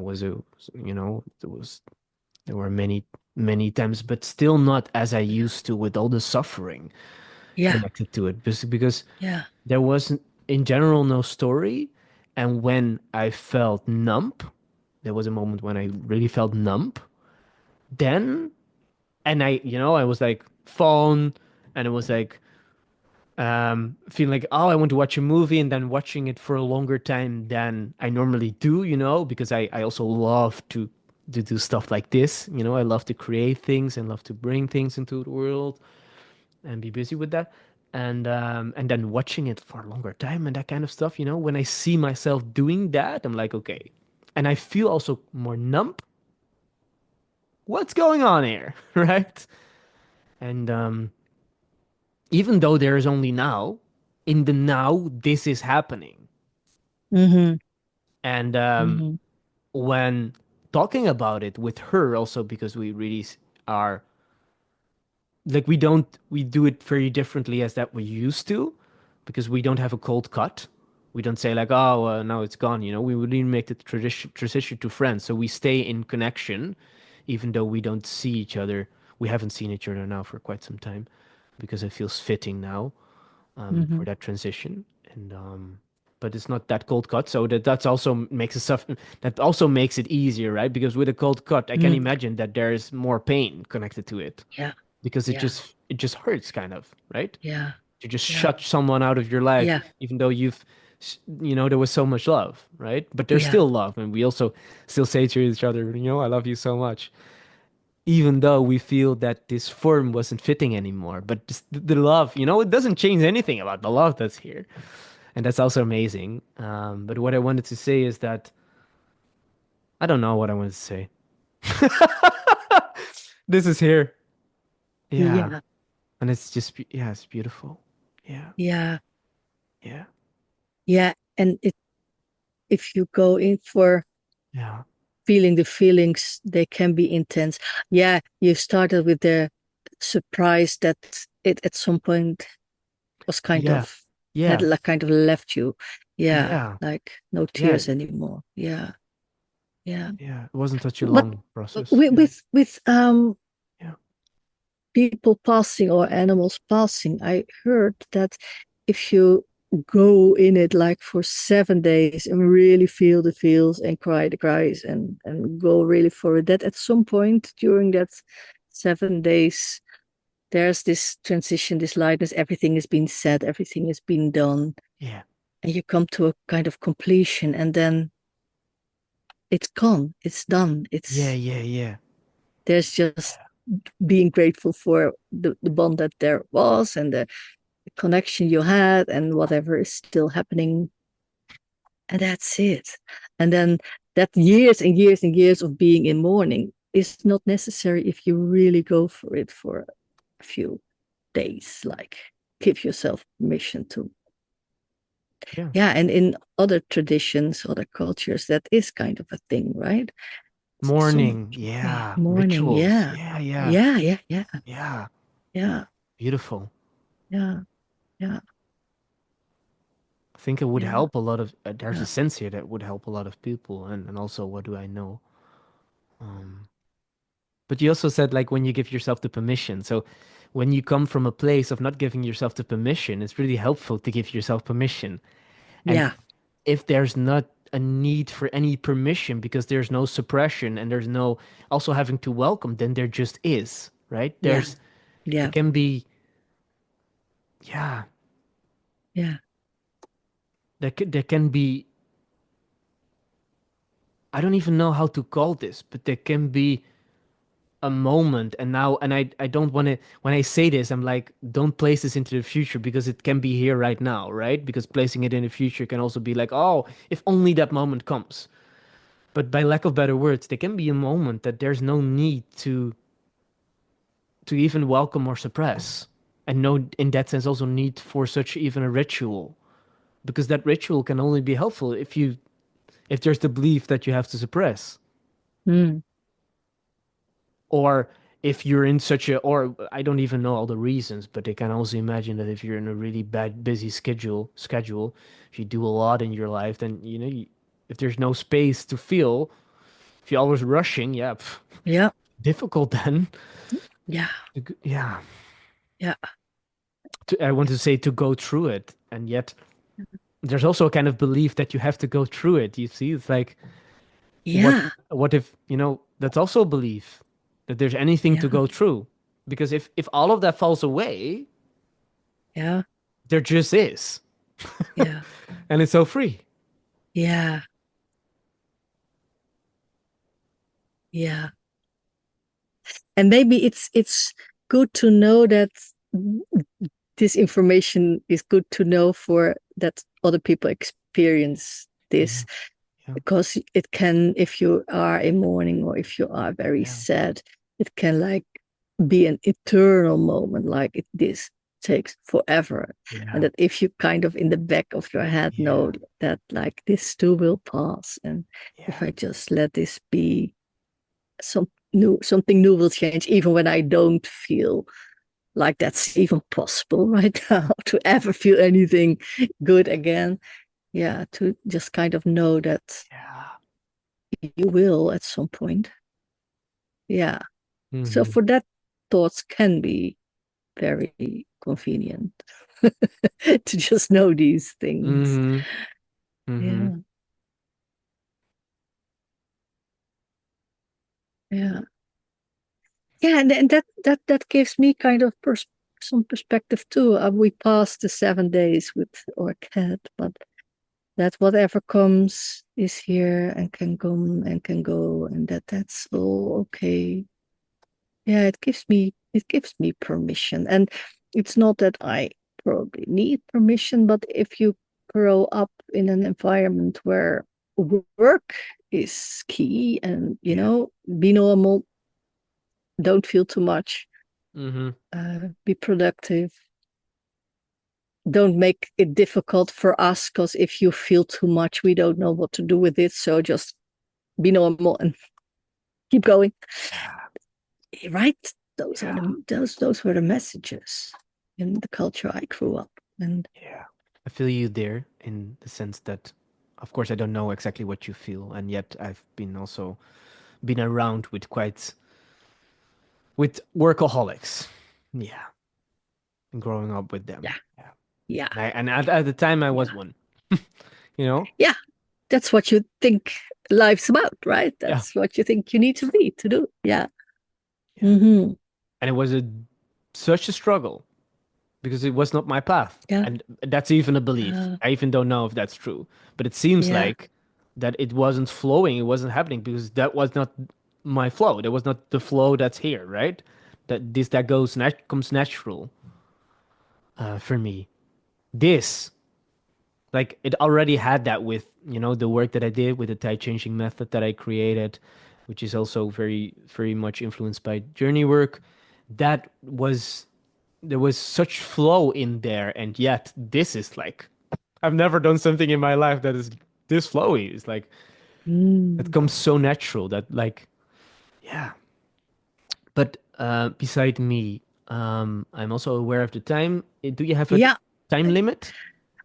there were many times, but still not as I used to with all the suffering Yeah. connected to it, because Yeah. there wasn't in general no story. And when I felt numb, there was a moment when I really felt numb. Then and I was like phone, and it was like feeling like, oh, I want to watch a movie, and then watching it for a longer time than I normally do, because I also love to do stuff like this. I love to create things and love to bring things into the world and be busy with that. And then watching it for a longer time and that kind of stuff, when I see myself doing that, I'm like, okay. And I feel also more numb. What's going on here? Right? And even though there is only now, in the now, this is happening. Mm-hmm. And Mm-hmm. when talking about it with her, also because we really are like we do it very differently as that we used to, because we don't have a cold cut. We don't say like, oh, now it's gone. We would even make the transition to friends, so we stay in connection, even though we don't see each other. We haven't seen each other now for quite some time, because it feels fitting now, Mm-hmm. for that transition. And but it's not that cold cut, so that's also makes it that also makes it easier, right? Because with a cold cut, I can Mm. imagine that there is more pain connected to it, Yeah. because it Yeah. just hurts kind of, right? Yeah. To just Yeah. shut someone out of your life, Yeah. even though there was so much love, right? But there's Yeah. still love, and we also still say to each other, I love you so much, even though we feel that this form wasn't fitting anymore. But just the love, it doesn't change anything about the love that's here, and that's also amazing. But what I wanted to say is that I don't know what I wanted to say. This is here, yeah, Yeah. and it's just yeah, it's beautiful. Yeah. Yeah. Yeah. Yeah. And if you go in for Yeah. feeling the feelings, they can be intense. Yeah, you started with the surprise that it at some point was kind Yeah. of had Yeah. like kind of left you. Yeah, Yeah. like no Yeah. tears anymore. Yeah, yeah. Yeah. It wasn't such a But long process. with Yeah. Yeah. people passing or animals passing, I heard that if you go in it like for 7 days and really feel the feels and cry the cries and go really for it, that at some point during that 7 days there's this transition, this lightness, everything has been said, everything has been done, Yeah. and you come to a kind of completion, and then it's gone, it's done, Yeah. it's Yeah. Yeah. there's just being grateful for the bond that there was and the connection you had and whatever is still happening, and that's it. And then that years and years and years of being in mourning is not necessary if you really go for it for a few days, like give yourself permission to. Yeah. Yeah, and in other traditions, other cultures, that is kind of a thing, right? Some Mourning. Yeah. mourning. Rituals. Yeah, Yeah. Yeah. yeah, yeah, yeah, Yeah. yeah, Beautiful. yeah, yeah, I think it would yeah, help a lot of, there's a yeah, sense here that would help a lot of people. And also, what do I know? But you also said like when you give yourself the permission. So when you come from a place of not giving yourself the permission, it's really helpful to give yourself permission. And yeah, if there's not a need for any permission because there's no suppression and there's no also having to welcome, then there just is, right? yeah, There yeah, can be, yeah, yeah, there can be, I don't even know how to call this, but there can be a moment. And now, and I don't want to, when I say this, I'm like, don't place this into the future because it can be here right now, right? Because placing it in the future can also be like, oh, if only that moment comes. But by lack of better words, there can be a moment that there's no need to even welcome or suppress, and no, in that sense, also need for such even a ritual, because that ritual can only be helpful if there's the belief that you have to suppress, mm, or if you're in such a, or I don't even know all the reasons, but I can also imagine that if you're in a really bad busy schedule, if you do a lot in your life, then if there's no space to feel, if you're always rushing, yeah, yeah, difficult then. yeah, Yeah, yeah, I want to say to go through it, and yet there's also a kind of belief that you have to go through it. You see, it's like what yeah, what if, that's also a belief that there's anything to yeah, go through. Because if all of that falls away, yeah, there just is. yeah, And it's so free. yeah, yeah. And maybe it's good to know that this information is good to know for that other people experience Yeah, this, yeah, because it can, if you are in mourning or if you are very yeah, sad, it can like be an eternal moment, like this takes forever. And yeah, that if you kind of in the back of your head know yeah, that like this too will pass, and if yeah, I just let this be, something new will change, even when I don't feel like that's even possible right now to ever feel anything good again. Yeah, to just kind of know that yeah. you will at some point. Yeah. So Mm-hmm. for that, thoughts can be very convenient to just know these things. Mm-hmm. Mm-hmm. Yeah. Yeah. Yeah. And that gives me kind of some perspective too. We passed the 7 days with our cat, but that whatever comes is here and can come and can go, and that's all okay. Yeah, it gives me permission. And it's not that I probably need permission, but if you grow up in an environment where work is key and Yeah. be normal, don't feel too much, Mm-hmm. be productive, don't make it difficult for us, because if you feel too much, we don't know what to do with it. So just be normal and keep going. Yeah. Right? Those are Yeah. those were the messages in the culture I grew up. And Yeah. I feel you there in the sense that, of course, I don't know exactly what you feel, and yet I've been also been around with quite with workaholics. Yeah, and growing up with them. yeah, Yeah, yeah, and at the time I was yeah, one. You know. yeah. That's what you think life's about, right? Yeah. That's what you think you need to be to do. Yeah. Yeah. Mm-hmm. And it was a such a struggle because it was not my path. Yeah. And that's even a belief. Uh, I even don't know if that's true. But it seems yeah. like that it wasn't flowing, it wasn't happening because that was not my flow. That was not the flow that's here, right? That this that comes natural for me. This like it already had that with, the work that I did with the tide changing method that I created, which is also very very much influenced by journey work. That was there was such flow in there, and yet this is like I've never done something in my life that is this flowy. It's like it Mm. comes so natural that like yeah. But beside me, I'm also aware of the time. Do you have a Yeah. time limit?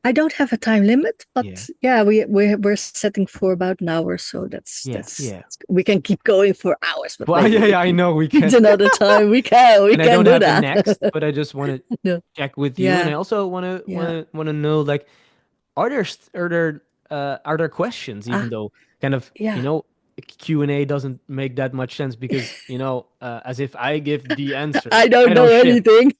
I don't have a time limit, Yeah. but yeah, we're setting for about an hour, so Yeah. Yeah. we can keep going for hours, but Well, maybe yeah, yeah, if I you know we need can. another time, we And I can don't do have the that. next, but I just want to No. check with you, and I Yeah, also want yeah. to know like are there questions, even Ah, though kind of yeah. Q&A doesn't make that much sense because as if I give the answer, I I don't know know shit. anything.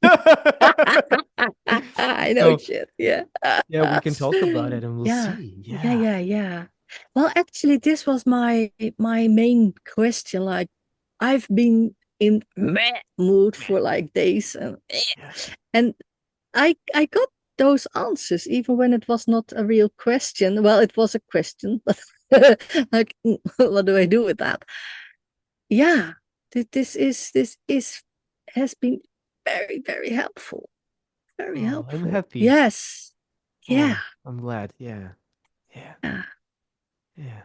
I know So shit. Yeah. yeah, we can talk about it and we'll Yeah. see. Yeah, Yeah, yeah, yeah. Well, actually, this was my main question. Like, I've been in meh mood man. for like days, Yeah, and I got those answers even when it was not a real question. Well, it was a question, but like, what do I do with that? Yeah, this is has been very, very helpful. Very oh, I'm helpful. happy. Yes. Yeah. Oh, I'm glad. Yeah, yeah, Yeah. yeah.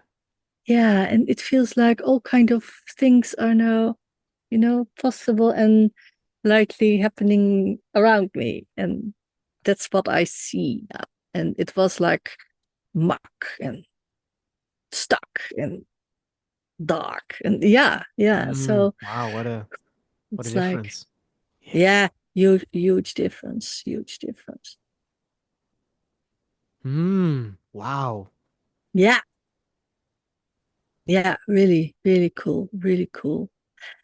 Yeah. And it feels like all kind of things are now, possible and likely happening around me. And that's what I see now. And it was like muck and stuck and dark. And yeah, yeah. So Wow, what a it's like, difference. Yeah. yeah, huge, huge difference. Huge difference. Wow. Yeah. Yeah. Really, really cool. Really cool.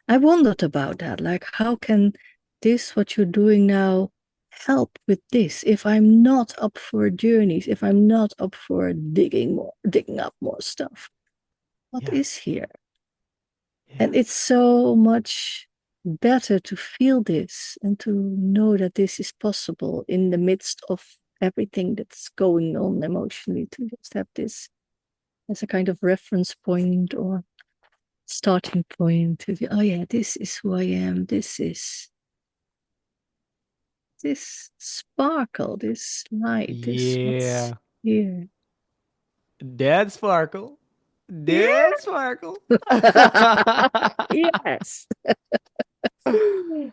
I wondered about that. Like, how can this, what you're doing now, help with this? If I'm not up for journeys, if I'm not up for digging up more stuff, what Yeah, is here? yeah. And it's so much better to feel this and to know that this is possible in the midst of everything that's going on emotionally, to just have this as a kind of reference point or starting point to, oh yeah, this is who I am. This sparkle, this light, this what's Yeah. here. Dead sparkle. Yeah. Dead sparkle. Yes. Oh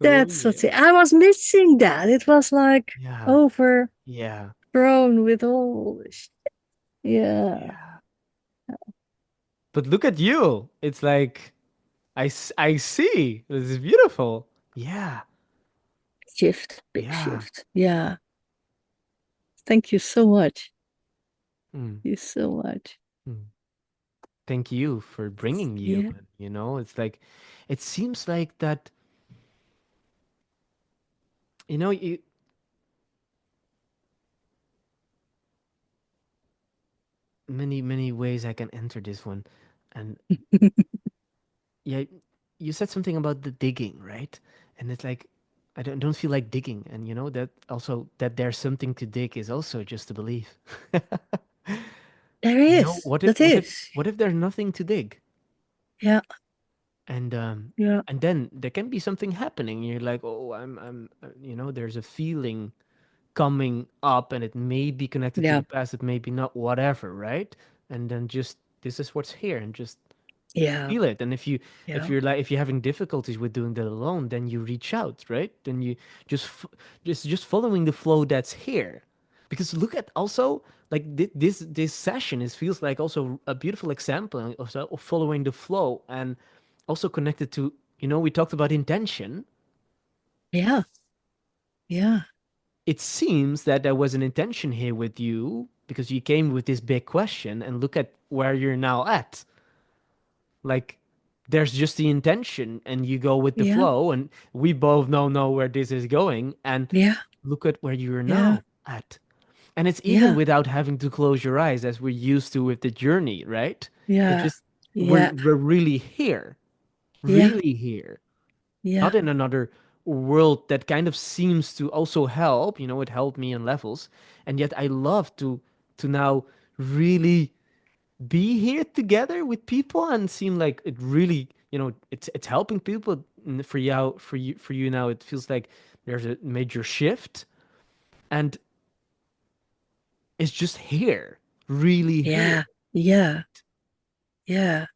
That's what's yeah. it. I was missing that. It was like Yeah. overgrown Yeah. with all this. Yeah. Yeah. But look at you. It's like I see. This is beautiful. Yeah. Shift, big Yeah. shift. Yeah. Thank you so much. Mm, Thank you so much. mm. Thank you for bringing me Yeah. human, It's like it seems like that, you many many ways I can enter this one. And yeah, you said something about the digging, right? And it's like I don't feel like digging, and that also that there's something to dig is also just a belief. There is. What if That is. there's nothing to dig, Yeah. and Yeah. then there can be something happening. You're like, oh, there's a feeling coming up, and it may be connected to Yeah. the past, it may be not, whatever, right? And then just this is what's here, and just Yeah. feel it. And if Yeah. you're like, if you're having difficulties with doing that alone, then you reach out, right? Then you just just following the flow that's here. Because look at also, like this session is feels like also a beautiful example of following the flow, and also connected to, we talked about intention. Yeah. Yeah. It seems that there was an intention here with you, because you came with this big question, and look at where you're now at. Like, there's just the intention, and you go with the Yeah. flow, and we both know where this is going, and Yeah. look at where you're Yeah. now at. And it's even Yeah. without having to close your eyes, as we're used to with the journey, right? It's Yeah. just, we're Yeah. we're really here, Yeah. really here, Yeah. not in another world that kind of seems to also help. It helped me on levels, and yet I love to now really be here together with people, and seem like it really, it's helping people. For you now, it feels like there's a major shift, and it's just here, really here. Yeah. Yeah. Yeah.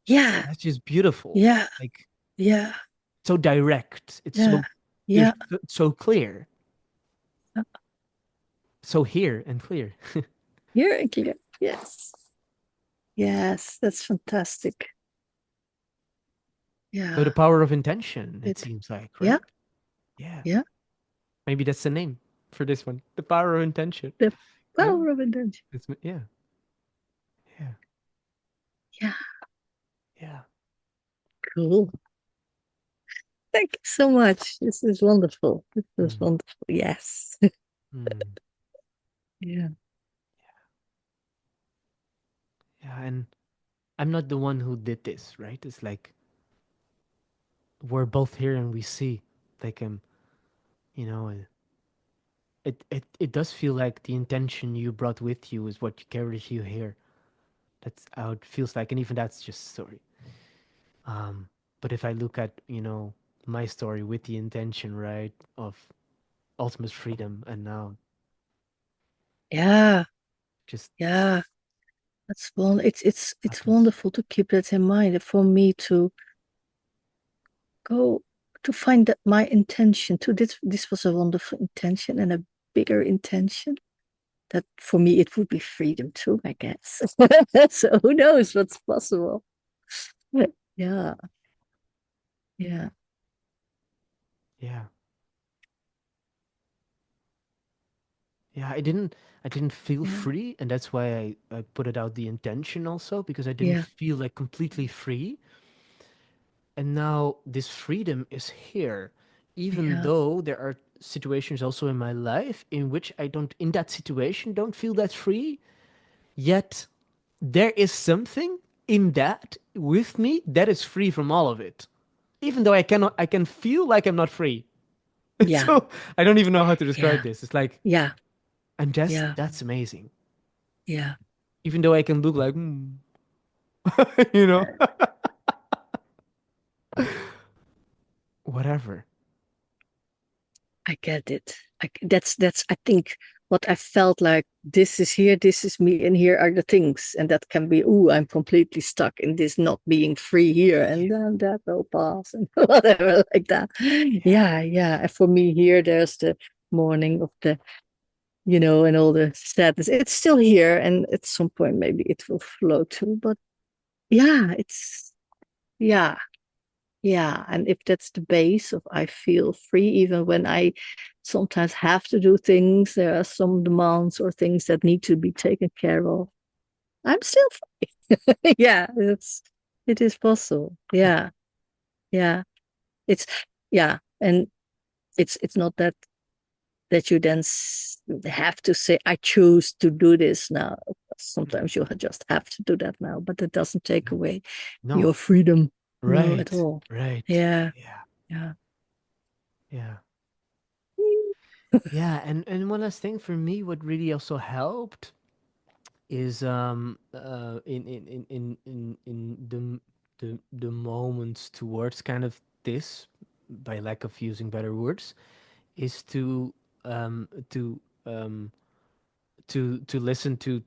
Yeah. That's just beautiful. Yeah. Like, Yeah. so direct, it's Yeah. so, there's Yeah. so clear, so here and clear. Here and clear. Yes. Yes. That's fantastic. So the Yeah. power of intention, it It. seems like, Yeah. right? Yeah. Yeah. Maybe that's the name for this one. The power of intention. The Yeah. power of intention. Yeah. Yeah. Yeah. Yeah. Cool. Thank you so much. This is wonderful. This is Mm. wonderful. Yes. Mm. Yeah. Yeah. And I'm not the one who did this, right? It's like we're both here and we see, like, you know, it does feel like the intention you brought with you is what carries you here. That's how it feels like, and even that's just a story. Um, but if I look at, my story with the intention, right, of ultimate freedom, and now Yeah. just Yeah. That's one. It's happens. wonderful to keep that in mind. For me to go to find that my intention to this was a wonderful intention and a bigger intention. That for me it would be freedom too, I guess. So who knows what's possible? Yeah. Yeah. Yeah. Yeah, I didn't feel Yeah. free, and that's why I put it out the intention also, because I didn't Yeah. feel like completely free. And now this freedom is here, even Yeah. though there are situations also in my life in which I don't, in that situation, don't feel that free. Yet there is something in that with me that is free from all of it. Even though I can feel like I'm not free. Yeah. So I don't even know how to describe Yeah. this. It's like, Yeah. and Yeah. that's amazing. Yeah. Even though I can look like, you know, whatever. I get it. That's I think what I felt like this is here, this is me, and here are the things. And that can be, oh, I'm completely stuck in this not being free here, and then that will pass and whatever like that. Yeah, Yeah, yeah. And for me here, there's the morning of the, and all the sadness. It's still here, and at some point maybe it will flow too. But yeah, yeah. Yeah, and if that's the base of I feel free, even when I sometimes have to do things, there are some demands or things that need to be taken care of. I'm still free. Yeah, it is possible. yeah, Yeah, yeah. It's yeah, and it's not that you then have to say I choose to do this now. Sometimes you just have to do that now, but it doesn't take away your no, freedom. No, at right, all. right. Yeah, Yeah, yeah. yeah, yeah. And one last thing for me, what really also helped is in the moments towards kind of this, by lack of using better words, is to to to listen to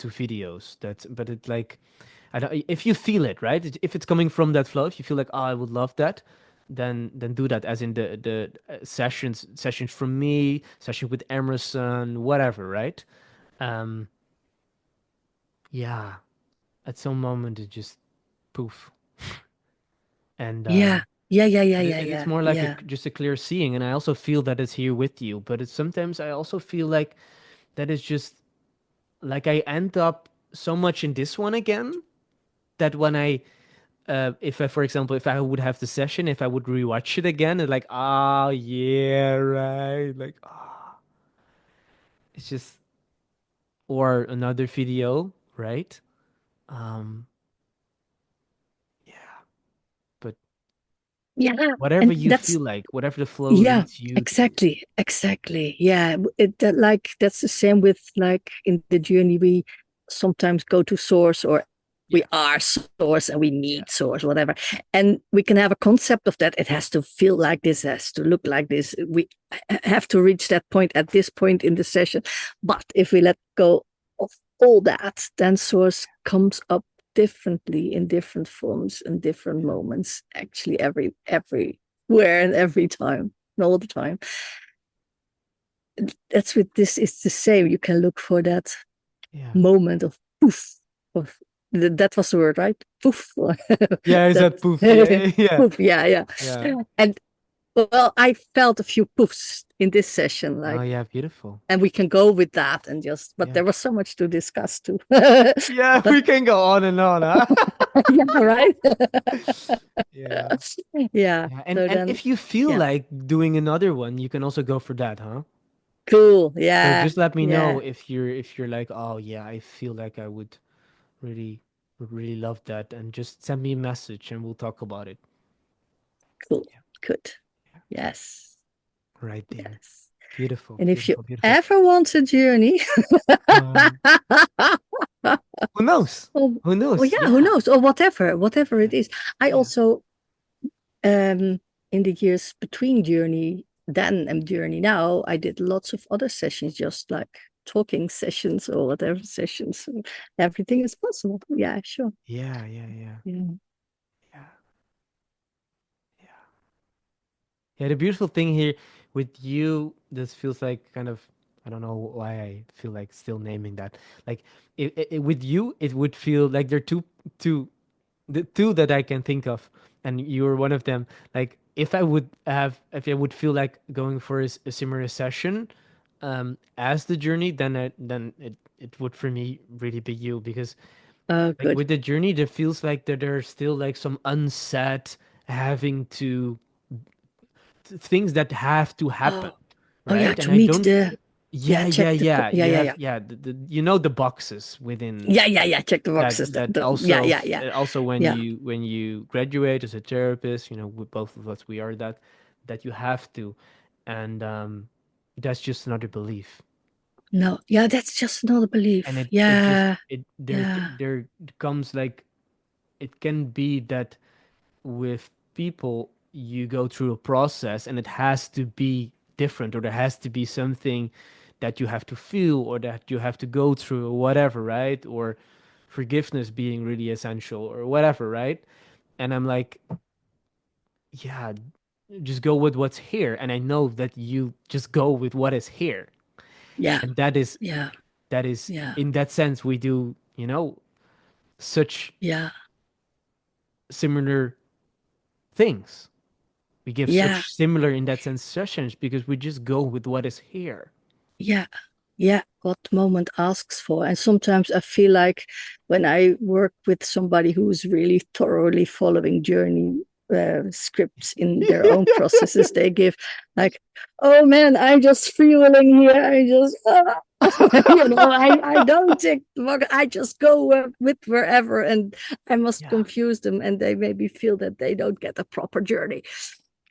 videos. That but it like I don't, if you feel it, right? If it's coming from that flow, if you feel like, oh, I would love that, then do that. As in the sessions from me, session with Emerson, whatever, right? Um, yeah. At some moment, it just poof, and Yeah. Yeah, yeah, yeah, yeah, it's yeah, more like a yeah. just a clear seeing. And I also feel that it's here with you, but it's sometimes I also feel like that is just like I end up so much in this one again that when I if I, for example, if I would have the session, if I would rewatch it again, it's like, oh yeah, right, like it's just or another video, right? Um, yeah, but Yeah. whatever And you that's feel like, whatever the flow Yeah, leads you to. exactly, exactly. Yeah, like that's the same with like in the journey we sometimes go to source or we Yeah, are source and we yeah, meet source, whatever. And we can have a concept of that. It has to feel like this, has to look like this. We have to reach that point at this point in the session. But if we let go of all that, then source comes up differently in different forms and different yeah, moments, actually everywhere and every time all the time. That's with this is the same. You can look for that yeah, moment of poof. Of, that was the word, right? Poof. yeah. Is that that poof? Yeah, yeah, poof. Yeah, yeah. yeah. And well, I felt a few poofs in this session, Oh like, yeah, beautiful. and we can go with that and just. But Yeah, there was so much to discuss too. yeah. But We can go on and on, huh? yeah, right. Yeah, Yeah. yeah. So And then, if you feel yeah, like doing another one, you can also go for that, huh? cool. So Yeah, just let me know yeah, if you're like, oh yeah, I feel like I really would really love that, and just send me a message and we'll talk about it. cool. Yeah, Good. yeah, Yes. right there. Yes. Beautiful, And if you beautiful, beautiful. ever want a journey, Um, who knows? or, Who or knows? yeah, who Yeah, knows, or whatever yeah, it is. I yeah, also, in the years between journey then and journey now, I did lots of other sessions, just like talking sessions or whatever sessions. So everything is possible. Yeah, sure. yeah, yeah, yeah, Yeah, yeah, yeah. Yeah, the beautiful thing here with you, this feels like kind of, I don't know why I feel like still naming that. Like with you, it would feel like there are two, the two that I can think of, and you're one of them. Like if I would feel like going for a similar session, as the journey, then it would for me really be you because oh, like good. with the journey, there feels like that there's still like some unsaid having to things that have to happen, Oh, oh yeah, right? And to I meet don't. the, yeah, Yeah, yeah, check the, yeah. yeah, You yeah, have yeah. yeah. You know the boxes within Yeah, yeah, yeah. Check the boxes. that Yeah, also yeah, yeah, also yeah. when you graduate as a therapist, you know, with both of us we are that you have to, and that's just another belief, No, yeah, that's just another and belief. it just Yeah, it yeah. there comes like it can be that with people you go through a process and it has to be different or there has to be something that you have to feel or that you have to go through or whatever, right? Or forgiveness being really essential or whatever, right? And I'm like, yeah, just go with what's here, and I know that you just go with what is here, Yeah, and yeah, that is yeah, in that sense we do, you know, such yeah, similar things. We give yeah, such similar in that sense sessions because we just go with what is here. yeah, yeah. What the moment asks for. And sometimes I feel like when I work with somebody who's really thoroughly following journey scripts in their own processes, they give like, oh man, I'm just feeling here. I just, I don't take the box. I just go with wherever and I must Yeah, confuse them and they maybe feel that they don't get a proper journey.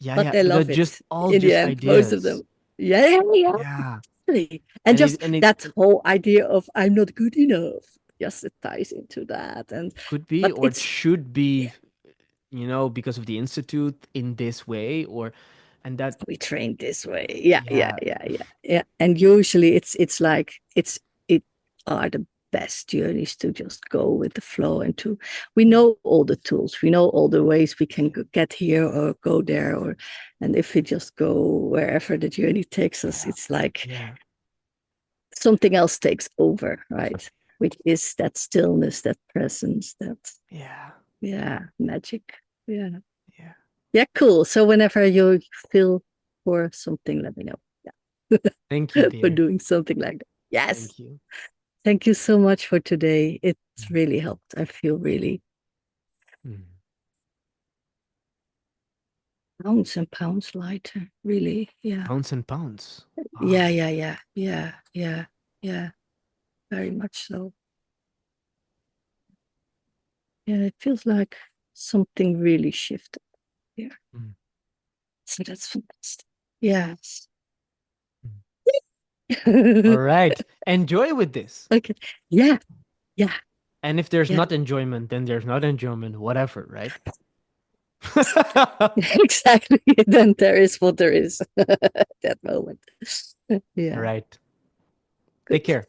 yeah, But yeah. they But they're love just it all in the just end, most of ideas. them. Yeah, yeah, yeah. Yeah, Really. And just and it that whole idea of I'm not good enough, just it ties into that. And could be but or it it's should yeah, be, you know, because of the institute in this way, or And that, we trained this way. Yeah, yeah, yeah, yeah, yeah, yeah. And usually it's like it are the best journeys to just go with the flow and to we know all the tools, we know all the ways we can get here or go there, or and if we just go wherever the journey takes us, yeah, it's like yeah, something else takes over, right? Which is that stillness, that presence, that yeah, yeah, magic. Yeah. yeah. Yeah, cool. So whenever you feel for something, let me know. Thank you, Yeah. For dear. doing something like that. Yes. Thank you. Thank you so much for today. It's Mm. really helped. I feel really Mm. pounds and pounds lighter. Really. Yeah. Pounds and pounds. Yeah, Wow. yeah, yeah. Yeah, yeah, yeah. Very much so. Yeah, it feels like something really shifted here. Mm. So that's fantastic. Yes. Mm. All Okay. right. Enjoy with this. Yeah, yeah, And if there's yeah. not enjoyment, then there's not enjoyment, whatever, right? Exactly. Then there is what there is at that moment. Yeah. Right. Take Good. care.